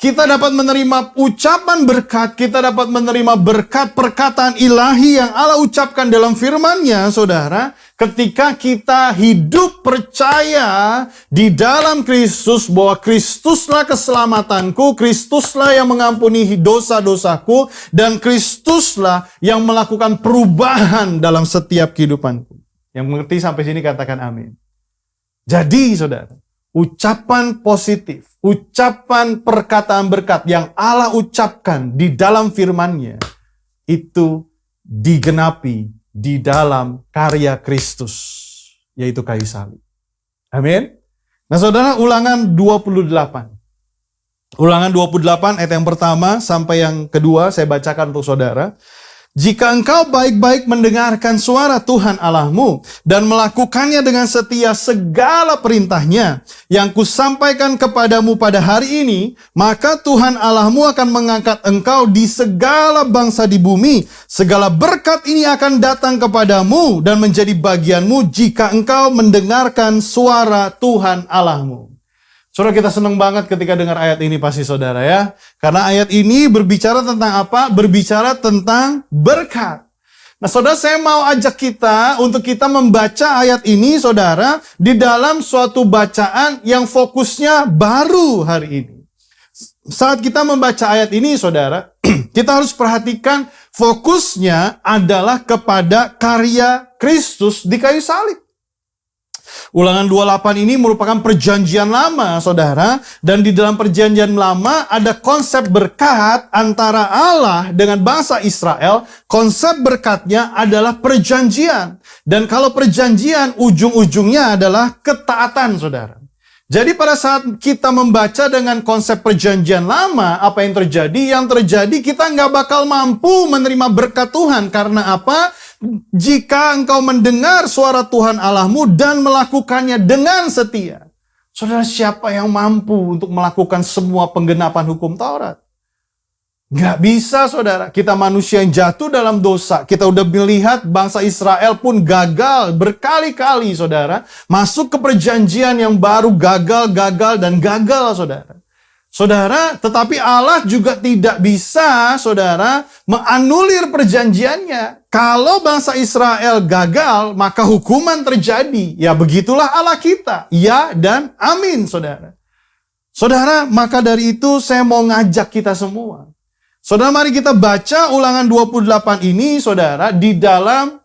S1: Kita dapat menerima ucapan berkat, kita dapat menerima berkat perkataan ilahi yang Allah ucapkan dalam firman-Nya, saudara, ketika kita hidup percaya di dalam Kristus, bahwa Kristuslah keselamatanku, Kristuslah yang mengampuni dosa-dosaku, dan Kristuslah yang melakukan perubahan dalam setiap kehidupanku. Yang mengerti sampai sini katakan amin. Jadi, saudara, ucapan positif, ucapan perkataan berkat yang Allah ucapkan di dalam firman-Nya, itu digenapi di dalam karya Kristus, yaitu kayu salib. Amin. Nah saudara, Ulangan 28. Ulangan 28 ayat yang pertama sampai yang kedua saya bacakan untuk saudara. Jika engkau baik-baik mendengarkan suara Tuhan Allahmu dan melakukannya dengan setia segala perintahnya yang kusampaikan kepadamu pada hari ini, maka Tuhan Allahmu akan mengangkat engkau di segala bangsa di bumi. Segala berkat ini akan datang kepadamu dan menjadi bagianmu jika engkau mendengarkan suara Tuhan Allahmu. Saudara, kita senang banget ketika dengar ayat ini pasti saudara ya. Karena ayat ini berbicara tentang apa? Berbicara tentang berkat. Nah saudara, saya mau ajak kita untuk kita membaca ayat ini saudara di dalam suatu bacaan yang fokusnya baru hari ini. Saat kita membaca ayat ini saudara, kita harus perhatikan fokusnya adalah kepada karya Kristus di kayu salib. Ulangan 28 ini merupakan perjanjian lama, saudara. Dan di dalam perjanjian lama ada konsep berkat antara Allah dengan bangsa Israel. Konsep berkatnya adalah perjanjian. Dan kalau perjanjian, ujung-ujungnya adalah ketaatan, saudara. Jadi pada saat kita membaca dengan konsep perjanjian lama, apa yang terjadi? Yang terjadi kita nggak bakal mampu menerima berkat Tuhan. Karena apa? Jika engkau mendengar suara Tuhan Allahmu dan melakukannya dengan setia. Saudara, siapa yang mampu untuk melakukan semua penggenapan hukum Taurat? Nggak bisa, saudara. Kita manusia yang jatuh dalam dosa. Kita udah melihat bangsa Israel pun gagal berkali-kali, saudara. Masuk ke perjanjian yang baru, gagal, dan gagal, saudara. Saudara, tetapi Allah juga tidak bisa, saudara, menganulir perjanjiannya. Kalau bangsa Israel gagal, maka hukuman terjadi. Ya begitulah Allah kita. Ya dan amin, saudara. Saudara, maka dari itu saya mau ngajak kita semua. Saudara, mari kita baca Ulangan 28 ini, saudara, di dalam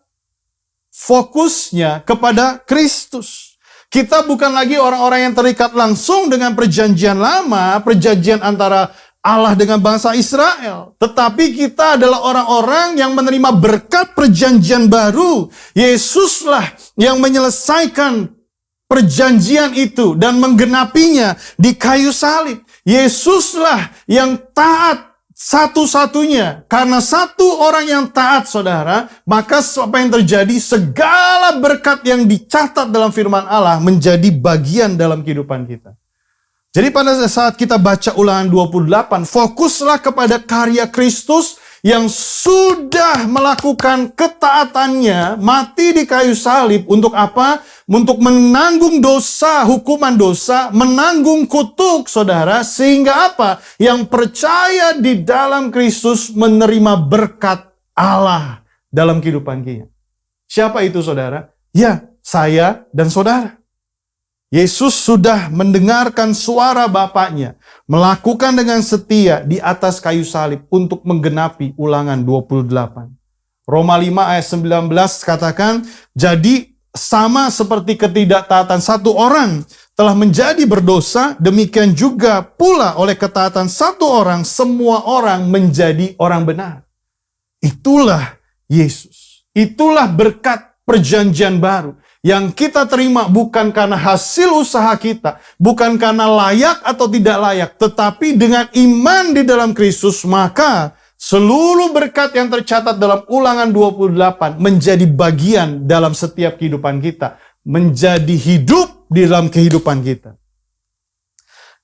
S1: fokusnya kepada Kristus. Kita bukan lagi orang-orang yang terikat langsung dengan perjanjian lama, perjanjian antara Allah dengan bangsa Israel. Tetapi kita adalah orang-orang yang menerima berkat perjanjian baru. Yesuslah yang menyelesaikan perjanjian itu dan menggenapinya di kayu salib. Yesuslah yang taat satu-satunya. Karena satu orang yang taat, saudara, maka apa yang terjadi? Segala berkat yang dicatat dalam firman Allah menjadi bagian dalam kehidupan kita. Jadi pada saat kita baca Ulangan 28, fokuslah kepada karya Kristus yang sudah melakukan ketaatannya, mati di kayu salib. Untuk apa? Untuk menanggung dosa, hukuman dosa, menanggung kutuk, saudara. Sehingga apa? Yang percaya di dalam Kristus menerima berkat Allah dalam kehidupan kita. Siapa itu, saudara? Ya, saya dan saudara. Yesus sudah mendengarkan suara Bapaknya, melakukan dengan setia di atas kayu salib untuk menggenapi Ulangan 28. Roma 5 ayat 19 katakan, jadi sama seperti ketidaktaatan satu orang telah menjadi berdosa, demikian juga pula oleh ketaatan satu orang, semua orang menjadi orang benar. Itulah Yesus. Itulah berkat perjanjian baru. Yang kita terima bukan karena hasil usaha kita, bukan karena layak atau tidak layak, tetapi dengan iman di dalam Kristus, maka seluruh berkat yang tercatat dalam Ulangan 28 menjadi bagian dalam setiap kehidupan kita, menjadi hidup di dalam kehidupan kita.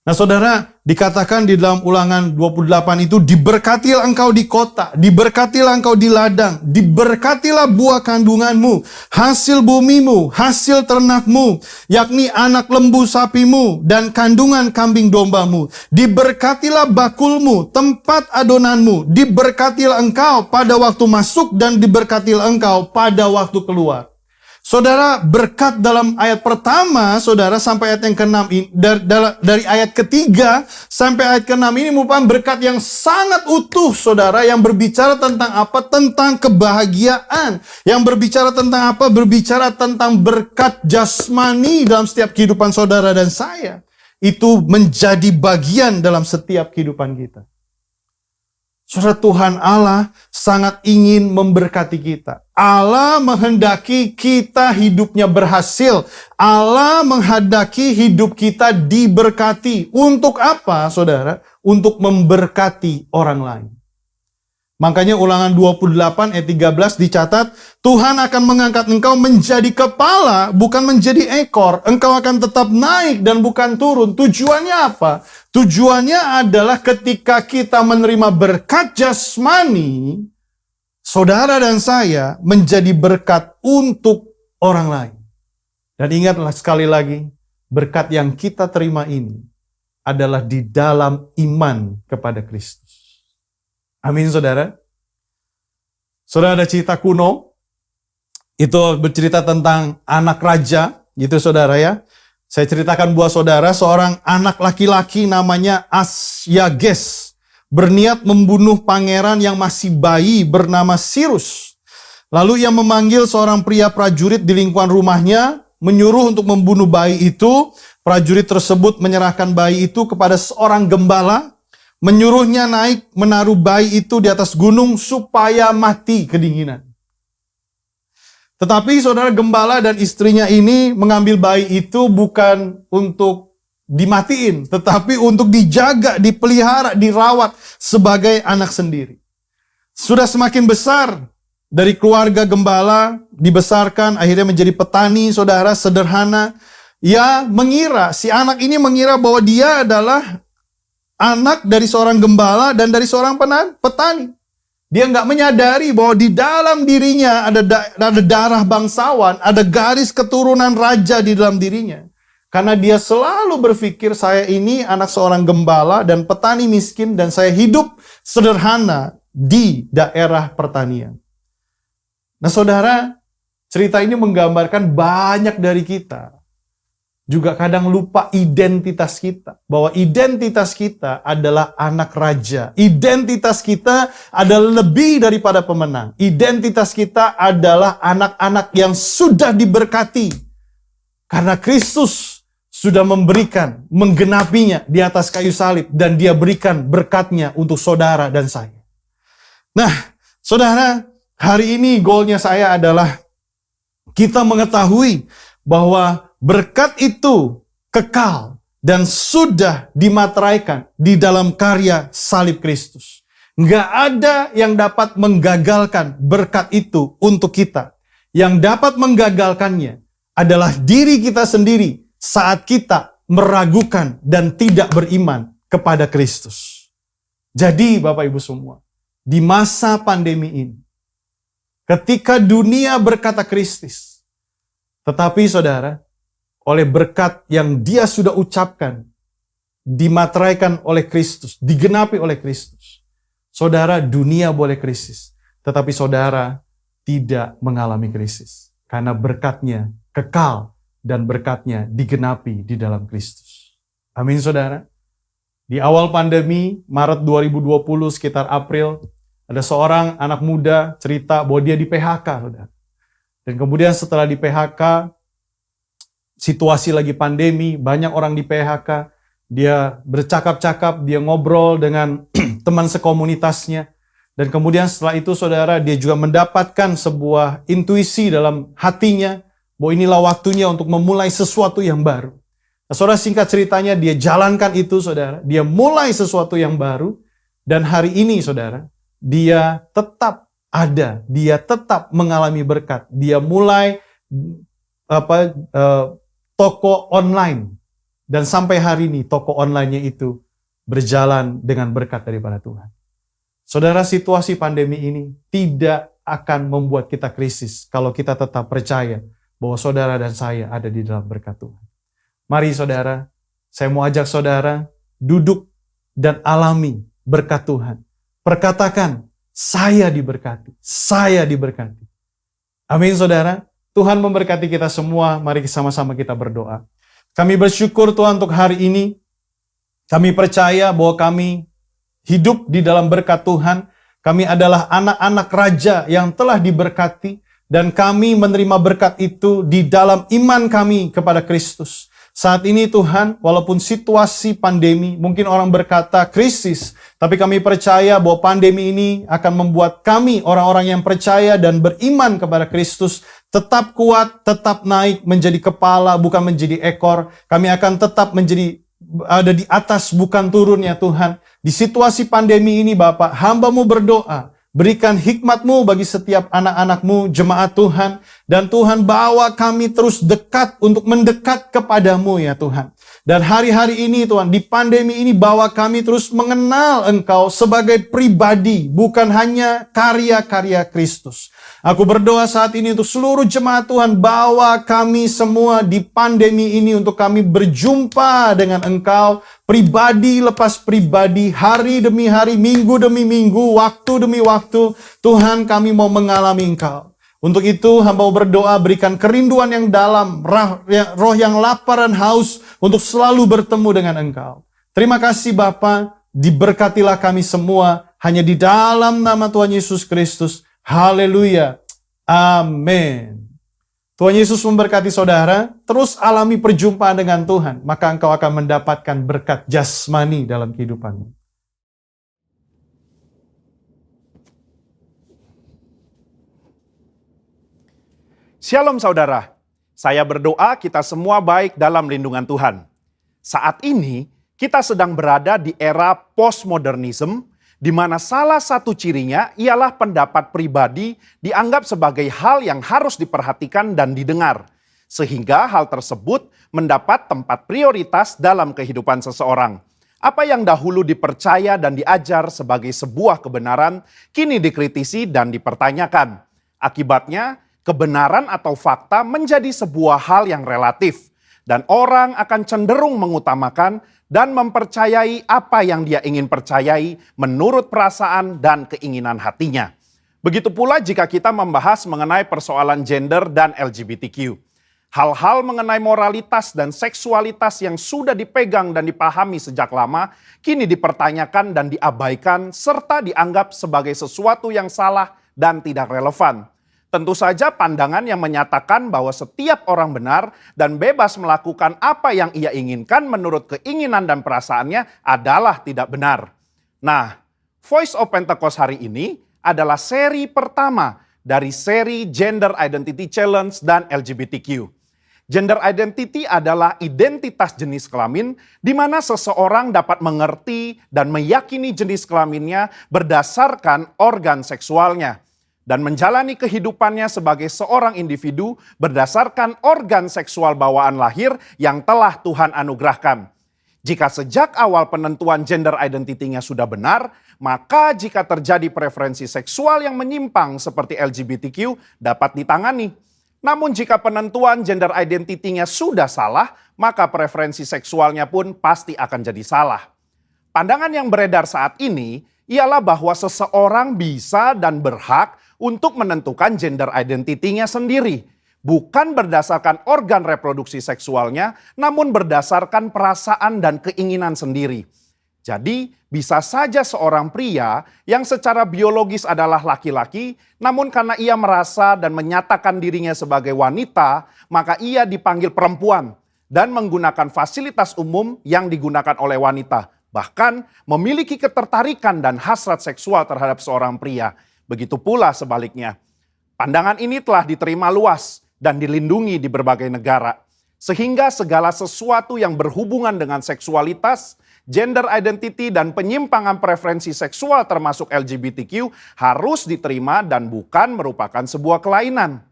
S1: Nah, saudara, dikatakan di dalam Ulangan 28 itu, diberkatilah engkau di kota, diberkatilah engkau di ladang, diberkatilah buah kandunganmu, hasil bumimu, hasil ternakmu, yakni anak lembu sapimu, dan kandungan kambing dombamu. Diberkatilah bakulmu, tempat adonanmu, diberkatilah engkau pada waktu masuk, dan diberkatilah engkau pada waktu keluar. Saudara, berkat dalam ayat pertama, saudara, sampai ayat yang ke-6 ini, dari ayat ketiga sampai ayat ke-6 ini merupakan berkat yang sangat utuh, saudara, yang berbicara tentang apa? Tentang kebahagiaan. Yang berbicara tentang apa? Berbicara tentang berkat jasmani dalam setiap kehidupan saudara dan saya. Itu menjadi bagian dalam setiap kehidupan kita. Saudara, Tuhan Allah sangat ingin memberkati kita. Allah menghendaki kita hidupnya berhasil. Allah menghendaki hidup kita diberkati. Untuk apa, saudara? Untuk memberkati orang lain. Makanya Ulangan 28 ayat 13 dicatat, Tuhan akan mengangkat engkau menjadi kepala, bukan menjadi ekor. Engkau akan tetap naik dan bukan turun. Tujuannya apa? Tujuannya adalah ketika kita menerima berkat jasmani, saudara dan saya menjadi berkat untuk orang lain. Dan ingatlah sekali lagi, berkat yang kita terima ini adalah di dalam iman kepada Kristus. Amin, saudara. Saudara, ada cerita kuno. Itu bercerita tentang anak raja, gitu saudara ya. Saya ceritakan buat saudara, seorang anak laki-laki namanya Asyages berniat membunuh pangeran yang masih bayi bernama Sirus. Lalu ia memanggil seorang pria prajurit di lingkungan rumahnya, menyuruh untuk membunuh bayi itu. Prajurit tersebut menyerahkan bayi itu kepada seorang gembala, menyuruhnya naik menaruh bayi itu di atas gunung supaya mati kedinginan. Tetapi saudara, gembala dan istrinya ini mengambil bayi itu bukan untuk dimatiin, tetapi untuk dijaga, dipelihara, dirawat sebagai anak sendiri. Sudah semakin besar, dari keluarga gembala, dibesarkan, akhirnya menjadi petani, saudara, sederhana. Ia mengira, si anak ini mengira bahwa dia adalah anak dari seorang gembala dan dari seorang petani. Dia nggak menyadari bahwa di dalam dirinya ada darah bangsawan, ada garis keturunan raja di dalam dirinya. Karena dia selalu berpikir, saya ini anak seorang gembala dan petani miskin, dan saya hidup sederhana di daerah pertanian. Nah saudara, cerita ini menggambarkan banyak dari kita juga kadang lupa identitas kita. Bahwa identitas kita adalah anak raja. Identitas kita adalah lebih daripada pemenang. Identitas kita adalah anak-anak yang sudah diberkati. Karena Kristus sudah memberikan, menggenapinya di atas kayu salib. Dan dia berikan berkatnya untuk saudara dan saya. Nah, saudara, hari ini goalnya saya adalah kita mengetahui bahwa berkat itu kekal dan sudah dimateraikan di dalam karya salib Kristus. Nggak ada yang dapat menggagalkan berkat itu untuk kita. Yang dapat menggagalkannya adalah diri kita sendiri saat kita meragukan dan tidak beriman kepada Kristus. Jadi Bapak Ibu semua, di masa pandemi ini, ketika dunia berkata Kristus, tetapi saudara, oleh berkat yang dia sudah ucapkan, dimateraikan oleh Kristus, digenapi oleh Kristus. Saudara, dunia boleh krisis, tetapi saudara tidak mengalami krisis. Karena berkatnya kekal dan berkatnya digenapi di dalam Kristus. Amin saudara. Di awal pandemi, Maret 2020 sekitar April, ada seorang anak muda cerita bahwa dia di PHK, saudara. Dan kemudian setelah di PHK, situasi lagi pandemi, banyak orang di PHK, dia bercakap-cakap, dia ngobrol dengan teman sekomunitasnya. Dan kemudian setelah itu saudara, dia juga mendapatkan sebuah intuisi dalam hatinya, bahwa inilah waktunya untuk memulai sesuatu yang baru. Nah, saudara, singkat ceritanya, dia jalankan itu saudara, dia mulai sesuatu yang baru, dan hari ini saudara, dia tetap ada, dia tetap mengalami berkat. Dia mulai toko online. Dan sampai hari ini toko online-nya itu berjalan dengan berkat daripada Tuhan. Saudara, situasi pandemi ini tidak akan membuat kita krisis kalau kita tetap percaya bahwa saudara dan saya ada di dalam berkat Tuhan. Mari saudara, saya mau ajak saudara duduk dan alami berkat Tuhan. Perkatakan, saya diberkati, saya diberkati. Amin saudara. Tuhan memberkati kita semua. Mari sama-sama kita berdoa. Kami bersyukur Tuhan untuk hari ini. Kami percaya bahwa kami hidup di dalam berkat Tuhan. Kami adalah anak-anak raja yang telah diberkati. Dan kami menerima berkat itu di dalam iman kami kepada Kristus. Saat ini Tuhan, walaupun situasi pandemi, mungkin orang berkata krisis, tapi kami percaya bahwa pandemi ini akan membuat kami, orang-orang yang percaya dan beriman kepada Kristus, tetap kuat, tetap naik menjadi kepala, bukan menjadi ekor. Kami akan tetap menjadi ada di atas, bukan turun ya Tuhan. Di situasi pandemi ini Bapak, hamba-Mu berdoa, berikan hikmat-Mu bagi setiap anak-anak-Mu, jemaat Tuhan. Dan Tuhan bawa kami terus dekat untuk mendekat kepadamu ya Tuhan. Dan hari-hari ini Tuhan, di pandemi ini bawa kami terus mengenal Engkau sebagai pribadi, bukan hanya karya-karya Kristus. Aku berdoa saat ini untuk seluruh jemaat Tuhan, bawa kami semua di pandemi ini untuk kami berjumpa dengan Engkau, pribadi lepas pribadi, hari demi hari, minggu demi minggu, waktu demi waktu. Tuhan, kami mau mengalami Engkau. Untuk itu hamba berdoa, berikan kerinduan yang dalam, roh yang lapar dan haus untuk selalu bertemu dengan Engkau. Terima kasih Bapa, diberkatilah kami semua hanya di dalam nama Tuhan Yesus Kristus. Haleluya. Amin. Tuhan Yesus memberkati saudara, terus alami perjumpaan dengan Tuhan, maka engkau akan mendapatkan berkat jasmani dalam kehidupanmu.
S3: Shalom saudara, saya berdoa kita semua baik dalam lindungan Tuhan. Saat ini kita sedang berada di era postmodernism, di mana salah satu cirinya ialah pendapat pribadi dianggap sebagai hal yang harus diperhatikan dan didengar. Sehingga hal tersebut mendapat tempat prioritas dalam kehidupan seseorang. Apa yang dahulu dipercaya dan diajar sebagai sebuah kebenaran, kini dikritisi dan dipertanyakan. Akibatnya, kebenaran atau fakta menjadi sebuah hal yang relatif. Dan orang akan cenderung mengutamakan dan mempercayai apa yang dia ingin percayai menurut perasaan dan keinginan hatinya. Begitu pula jika kita membahas mengenai persoalan gender dan LGBTQ. Hal-hal mengenai moralitas dan seksualitas yang sudah dipegang dan dipahami sejak lama, kini dipertanyakan dan diabaikan serta dianggap sebagai sesuatu yang salah dan tidak relevan. Tentu saja pandangan yang menyatakan bahwa setiap orang benar dan bebas melakukan apa yang ia inginkan menurut keinginan dan perasaannya adalah tidak benar. Nah, Voice of Pentecost hari ini adalah seri pertama dari seri Gender Identity Challenge dan LGBTQ. Gender identity adalah identitas jenis kelamin di mana seseorang dapat mengerti dan meyakini jenis kelaminnya berdasarkan organ seksualnya dan menjalani kehidupannya sebagai seorang individu berdasarkan organ seksual bawaan lahir yang telah Tuhan anugerahkan. Jika sejak awal penentuan gender identity-nya sudah benar, maka jika terjadi preferensi seksual yang menyimpang seperti LGBTQ dapat ditangani. Namun jika penentuan gender identity-nya sudah salah, maka preferensi seksualnya pun pasti akan jadi salah. Pandangan yang beredar saat ini ialah bahwa seseorang bisa dan berhak untuk menentukan gender identity-nya sendiri. Bukan berdasarkan organ reproduksi seksualnya, namun berdasarkan perasaan dan keinginan sendiri. Jadi bisa saja seorang pria yang secara biologis adalah laki-laki, namun karena ia merasa dan menyatakan dirinya sebagai wanita, maka ia dipanggil perempuan dan menggunakan fasilitas umum yang digunakan oleh wanita. Bahkan memiliki ketertarikan dan hasrat seksual terhadap seorang pria. Begitu pula sebaliknya. Pandangan ini telah diterima luas dan dilindungi di berbagai negara. Sehingga segala sesuatu yang berhubungan dengan seksualitas, gender identity, dan penyimpangan preferensi seksual termasuk LGBTQ harus diterima dan bukan merupakan sebuah kelainan.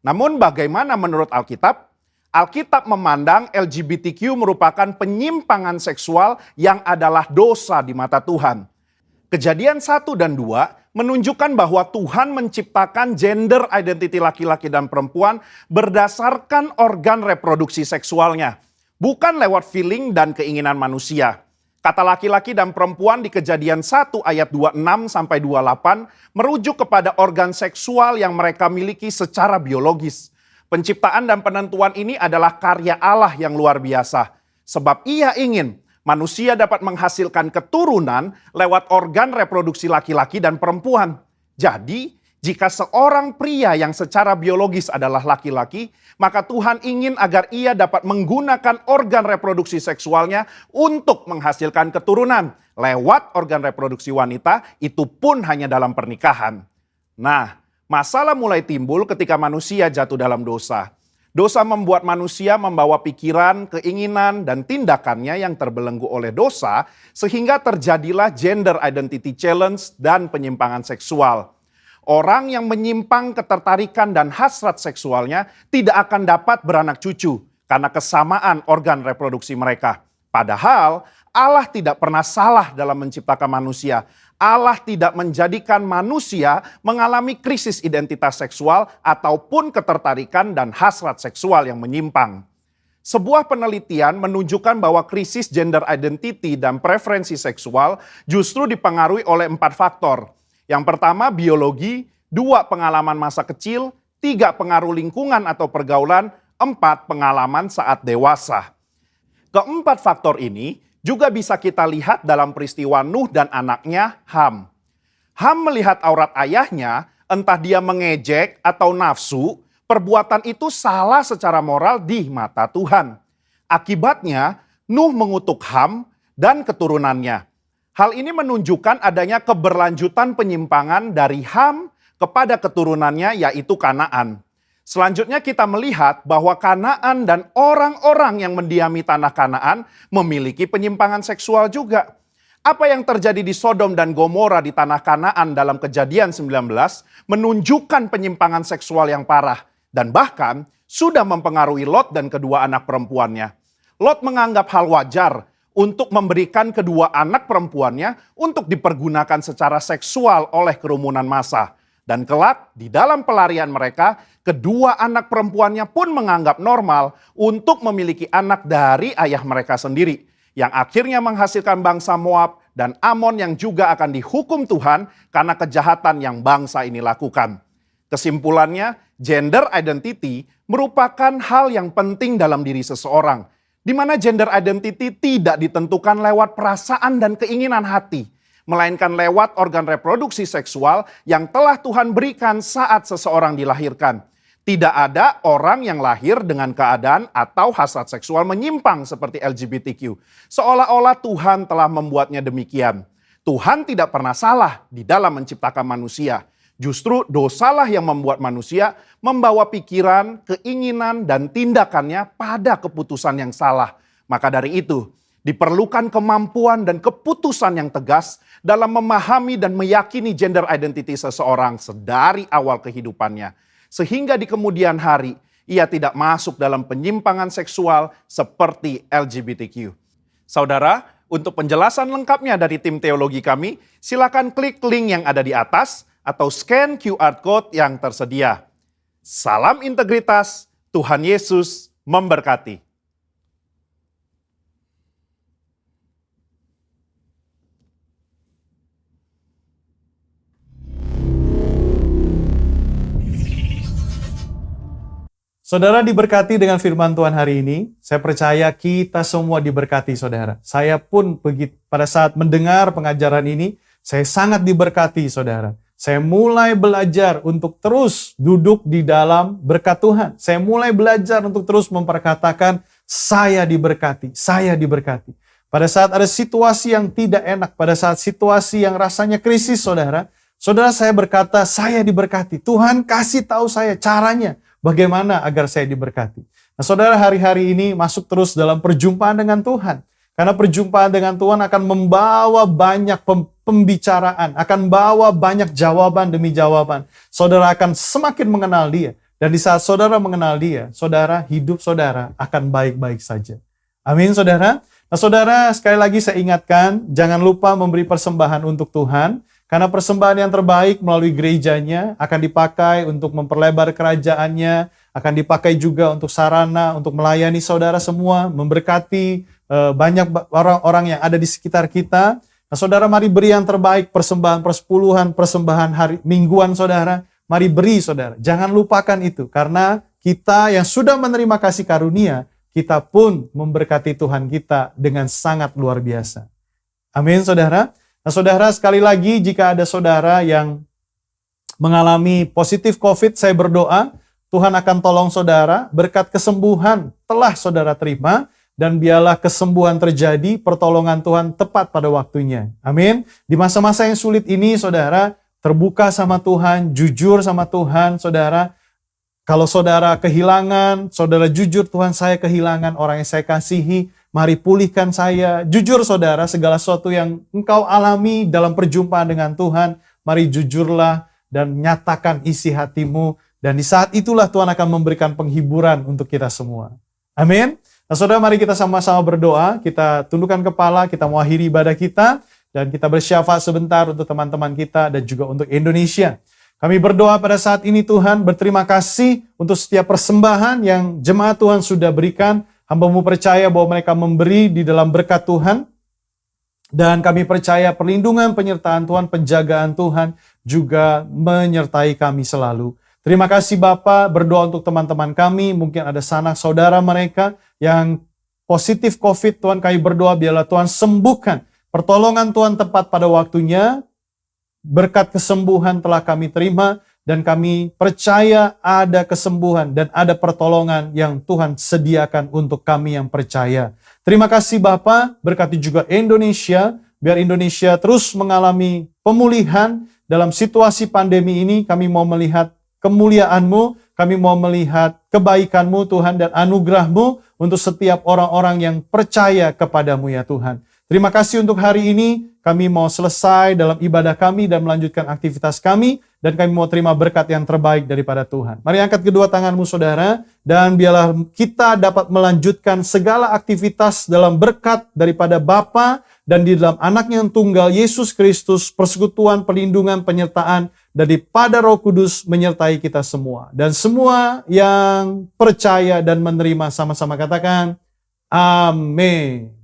S3: Namun bagaimana menurut Alkitab? Alkitab memandang LGBTQ merupakan penyimpangan seksual yang adalah dosa di mata Tuhan. Kejadian 1 dan 2 menunjukkan bahwa Tuhan menciptakan gender identity laki-laki dan perempuan berdasarkan organ reproduksi seksualnya, bukan lewat feeling dan keinginan manusia. Kata laki-laki dan perempuan di Kejadian 1 ayat 26 sampai 28 merujuk kepada organ seksual yang mereka miliki secara biologis. Penciptaan dan penentuan ini adalah karya Allah yang luar biasa, sebab Ia ingin manusia dapat menghasilkan keturunan lewat organ reproduksi laki-laki dan perempuan. Jadi, jika seorang pria yang secara biologis adalah laki-laki, maka Tuhan ingin agar ia dapat menggunakan organ reproduksi seksualnya untuk menghasilkan keturunan lewat organ reproduksi wanita, itu pun hanya dalam pernikahan. Nah, masalah mulai timbul ketika manusia jatuh dalam dosa. Dosa membuat manusia membawa pikiran, keinginan, dan tindakannya yang terbelenggu oleh dosa, sehingga terjadilah gender identity challenge dan penyimpangan seksual. Orang yang menyimpang ketertarikan dan hasrat seksualnya tidak akan dapat beranak cucu karena kesamaan organ reproduksi mereka. Padahal Allah tidak pernah salah dalam menciptakan manusia. Allah tidak menjadikan manusia mengalami krisis identitas seksual ataupun ketertarikan dan hasrat seksual yang menyimpang. Sebuah penelitian menunjukkan bahwa krisis gender identity dan preferensi seksual justru dipengaruhi oleh 4 faktor. Yang pertama biologi, 2 pengalaman masa kecil, 3 pengaruh lingkungan atau pergaulan, 4 pengalaman saat dewasa. Keempat faktor ini juga bisa kita lihat dalam peristiwa Nuh dan anaknya Ham. Ham melihat aurat ayahnya, entah dia mengejek atau nafsu, perbuatan itu salah secara moral di mata Tuhan. Akibatnya, Nuh mengutuk Ham dan keturunannya. Hal ini menunjukkan adanya keberlanjutan penyimpangan dari Ham kepada keturunannya yaitu Kanaan. Selanjutnya kita melihat bahwa Kanaan dan orang-orang yang mendiami tanah Kanaan memiliki penyimpangan seksual juga. Apa yang terjadi di Sodom dan Gomora di tanah Kanaan dalam Kejadian 19 menunjukkan penyimpangan seksual yang parah dan bahkan sudah mempengaruhi Lot dan kedua anak perempuannya. Lot menganggap hal wajar untuk memberikan kedua anak perempuannya untuk dipergunakan secara seksual oleh kerumunan massa. Dan kelak di dalam pelarian mereka, kedua anak perempuannya pun menganggap normal untuk memiliki anak dari ayah mereka sendiri, yang akhirnya menghasilkan bangsa Moab dan Amon yang juga akan dihukum Tuhan karena kejahatan yang bangsa ini lakukan. Kesimpulannya, gender identity merupakan hal yang penting dalam diri seseorang, di mana gender identity tidak ditentukan lewat perasaan dan keinginan hati, melainkan lewat organ reproduksi seksual yang telah Tuhan berikan saat seseorang dilahirkan. Tidak ada orang yang lahir dengan keadaan atau hasrat seksual menyimpang seperti LGBTQ. Seolah-olah Tuhan telah membuatnya demikian. Tuhan tidak pernah salah di dalam menciptakan manusia. Justru dosalah yang membuat manusia membawa pikiran, keinginan, dan tindakannya pada keputusan yang salah. Maka dari itu, diperlukan kemampuan dan keputusan yang tegas dalam memahami dan meyakini gender identity seseorang sedari awal kehidupannya. Sehingga di kemudian hari, ia tidak masuk dalam penyimpangan seksual seperti LGBTQ. Saudara, untuk penjelasan lengkapnya dari tim teologi kami, silakan klik link yang ada di atas atau scan QR Code yang tersedia. Salam integritas, Tuhan Yesus memberkati.
S1: Saudara diberkati dengan firman Tuhan hari ini. Saya percaya kita semua diberkati, saudara. Saya pun pada saat mendengar pengajaran ini, saya sangat diberkati, saudara. Saya mulai belajar untuk terus duduk di dalam berkat Tuhan. Saya mulai belajar untuk terus memperkatakan, saya diberkati, saya diberkati. Pada saat ada situasi yang tidak enak, pada saat situasi yang rasanya krisis, saudara saya berkata, saya diberkati. Tuhan kasih tahu saya caranya. Bagaimana agar saya diberkati? Nah, saudara, hari-hari ini masuk terus dalam perjumpaan dengan Tuhan. Karena perjumpaan dengan Tuhan akan membawa banyak pembicaraan, akan bawa banyak jawaban demi jawaban. Saudara akan semakin mengenal Dia. Dan di saat saudara mengenal Dia, saudara, hidup saudara akan baik-baik saja. Amin, saudara. Nah, saudara, sekali lagi saya ingatkan, jangan lupa memberi persembahan untuk Tuhan. Karena persembahan yang terbaik melalui gerejanya akan dipakai untuk memperlebar kerajaannya, akan dipakai juga untuk sarana, untuk melayani saudara semua, memberkati banyak orang-orang yang ada di sekitar kita. Nah, saudara, mari beri yang terbaik, persembahan persepuluhan, persembahan hari mingguan saudara. Mari beri, saudara. Jangan lupakan itu, karena kita yang sudah menerima kasih karunia, kita pun memberkati Tuhan kita dengan sangat luar biasa. Amin, saudara. Nah, saudara, sekali lagi jika ada saudara yang mengalami positif COVID, saya berdoa Tuhan akan tolong saudara, berkat kesembuhan telah saudara terima, dan biarlah kesembuhan terjadi, pertolongan Tuhan tepat pada waktunya. Amin. Di masa-masa yang sulit ini, saudara, terbuka sama Tuhan, jujur sama Tuhan, saudara. Kalau saudara kehilangan, saudara jujur, Tuhan saya kehilangan orang yang saya kasihi, mari pulihkan saya. Jujur saudara, segala sesuatu yang engkau alami dalam perjumpaan dengan Tuhan, mari jujurlah dan nyatakan isi hatimu. Dan di saat itulah Tuhan akan memberikan penghiburan untuk kita semua. Amin. Nah, saudara, mari kita sama-sama berdoa, kita tundukkan kepala, kita mengakhiri ibadah kita, dan kita bersyafaat sebentar untuk teman-teman kita dan juga untuk Indonesia. Kami berdoa pada saat ini Tuhan, berterima kasih untuk setiap persembahan yang jemaat Tuhan sudah berikan. Hamba-Mu percaya bahwa mereka memberi di dalam berkat Tuhan. Dan kami percaya perlindungan, penyertaan Tuhan, penjagaan Tuhan juga menyertai kami selalu. Terima kasih Bapa, berdoa untuk teman-teman kami, mungkin ada sanak saudara mereka yang positif COVID, Tuhan kami berdoa biarlah Tuhan sembuhkan. Pertolongan Tuhan tepat pada waktunya, berkat kesembuhan telah kami terima, dan kami percaya ada kesembuhan dan ada pertolongan yang Tuhan sediakan untuk kami yang percaya. Terima kasih Bapa, berkati juga Indonesia, biar Indonesia terus mengalami pemulihan dalam situasi pandemi ini. Kami mau melihat kemuliaan-Mu, kami mau melihat kebaikan-Mu Tuhan dan anugerah-Mu untuk setiap orang-orang yang percaya kepada-Mu ya Tuhan. Terima kasih untuk hari ini. Kami mau selesai dalam ibadah kami dan melanjutkan aktivitas kami. Dan kami mau terima berkat yang terbaik daripada Tuhan. Mari angkat kedua tanganmu saudara. Dan biarlah kita dapat melanjutkan segala aktivitas dalam berkat daripada Bapa dan di dalam anaknya yang tunggal Yesus Kristus. Persekutuan, perlindungan, penyertaan daripada Roh Kudus menyertai kita semua. Dan semua yang percaya dan menerima sama-sama katakan, amin.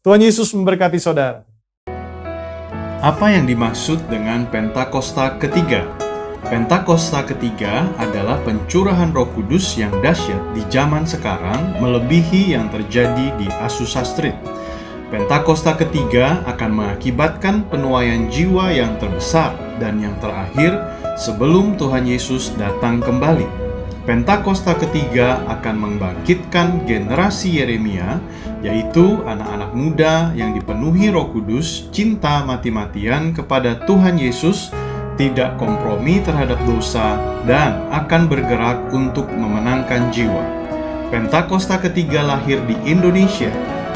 S1: Tuhan Yesus memberkati saudara. Apa yang dimaksud dengan Pentakosta ketiga? Pentakosta ketiga adalah pencurahan Roh Kudus yang dahsyat di zaman sekarang melebihi yang terjadi di Azusa Street. Pentakosta ketiga akan mengakibatkan penuaian jiwa yang terbesar dan yang terakhir sebelum Tuhan Yesus datang kembali. Pentakosta ketiga akan membangkitkan generasi Yeremia, yaitu anak-anak muda yang dipenuhi Roh Kudus, cinta mati-matian kepada Tuhan Yesus, tidak kompromi terhadap dosa, dan akan bergerak untuk memenangkan jiwa. Pentakosta ketiga lahir di Indonesia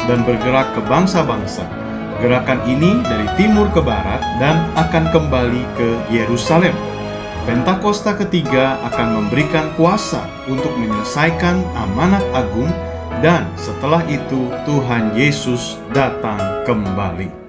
S1: dan bergerak ke bangsa-bangsa. Gerakan ini dari timur ke barat dan akan kembali ke Yerusalem. Pentakosta ketiga akan memberikan kuasa untuk menyelesaikan amanat agung dan setelah itu Tuhan Yesus datang kembali.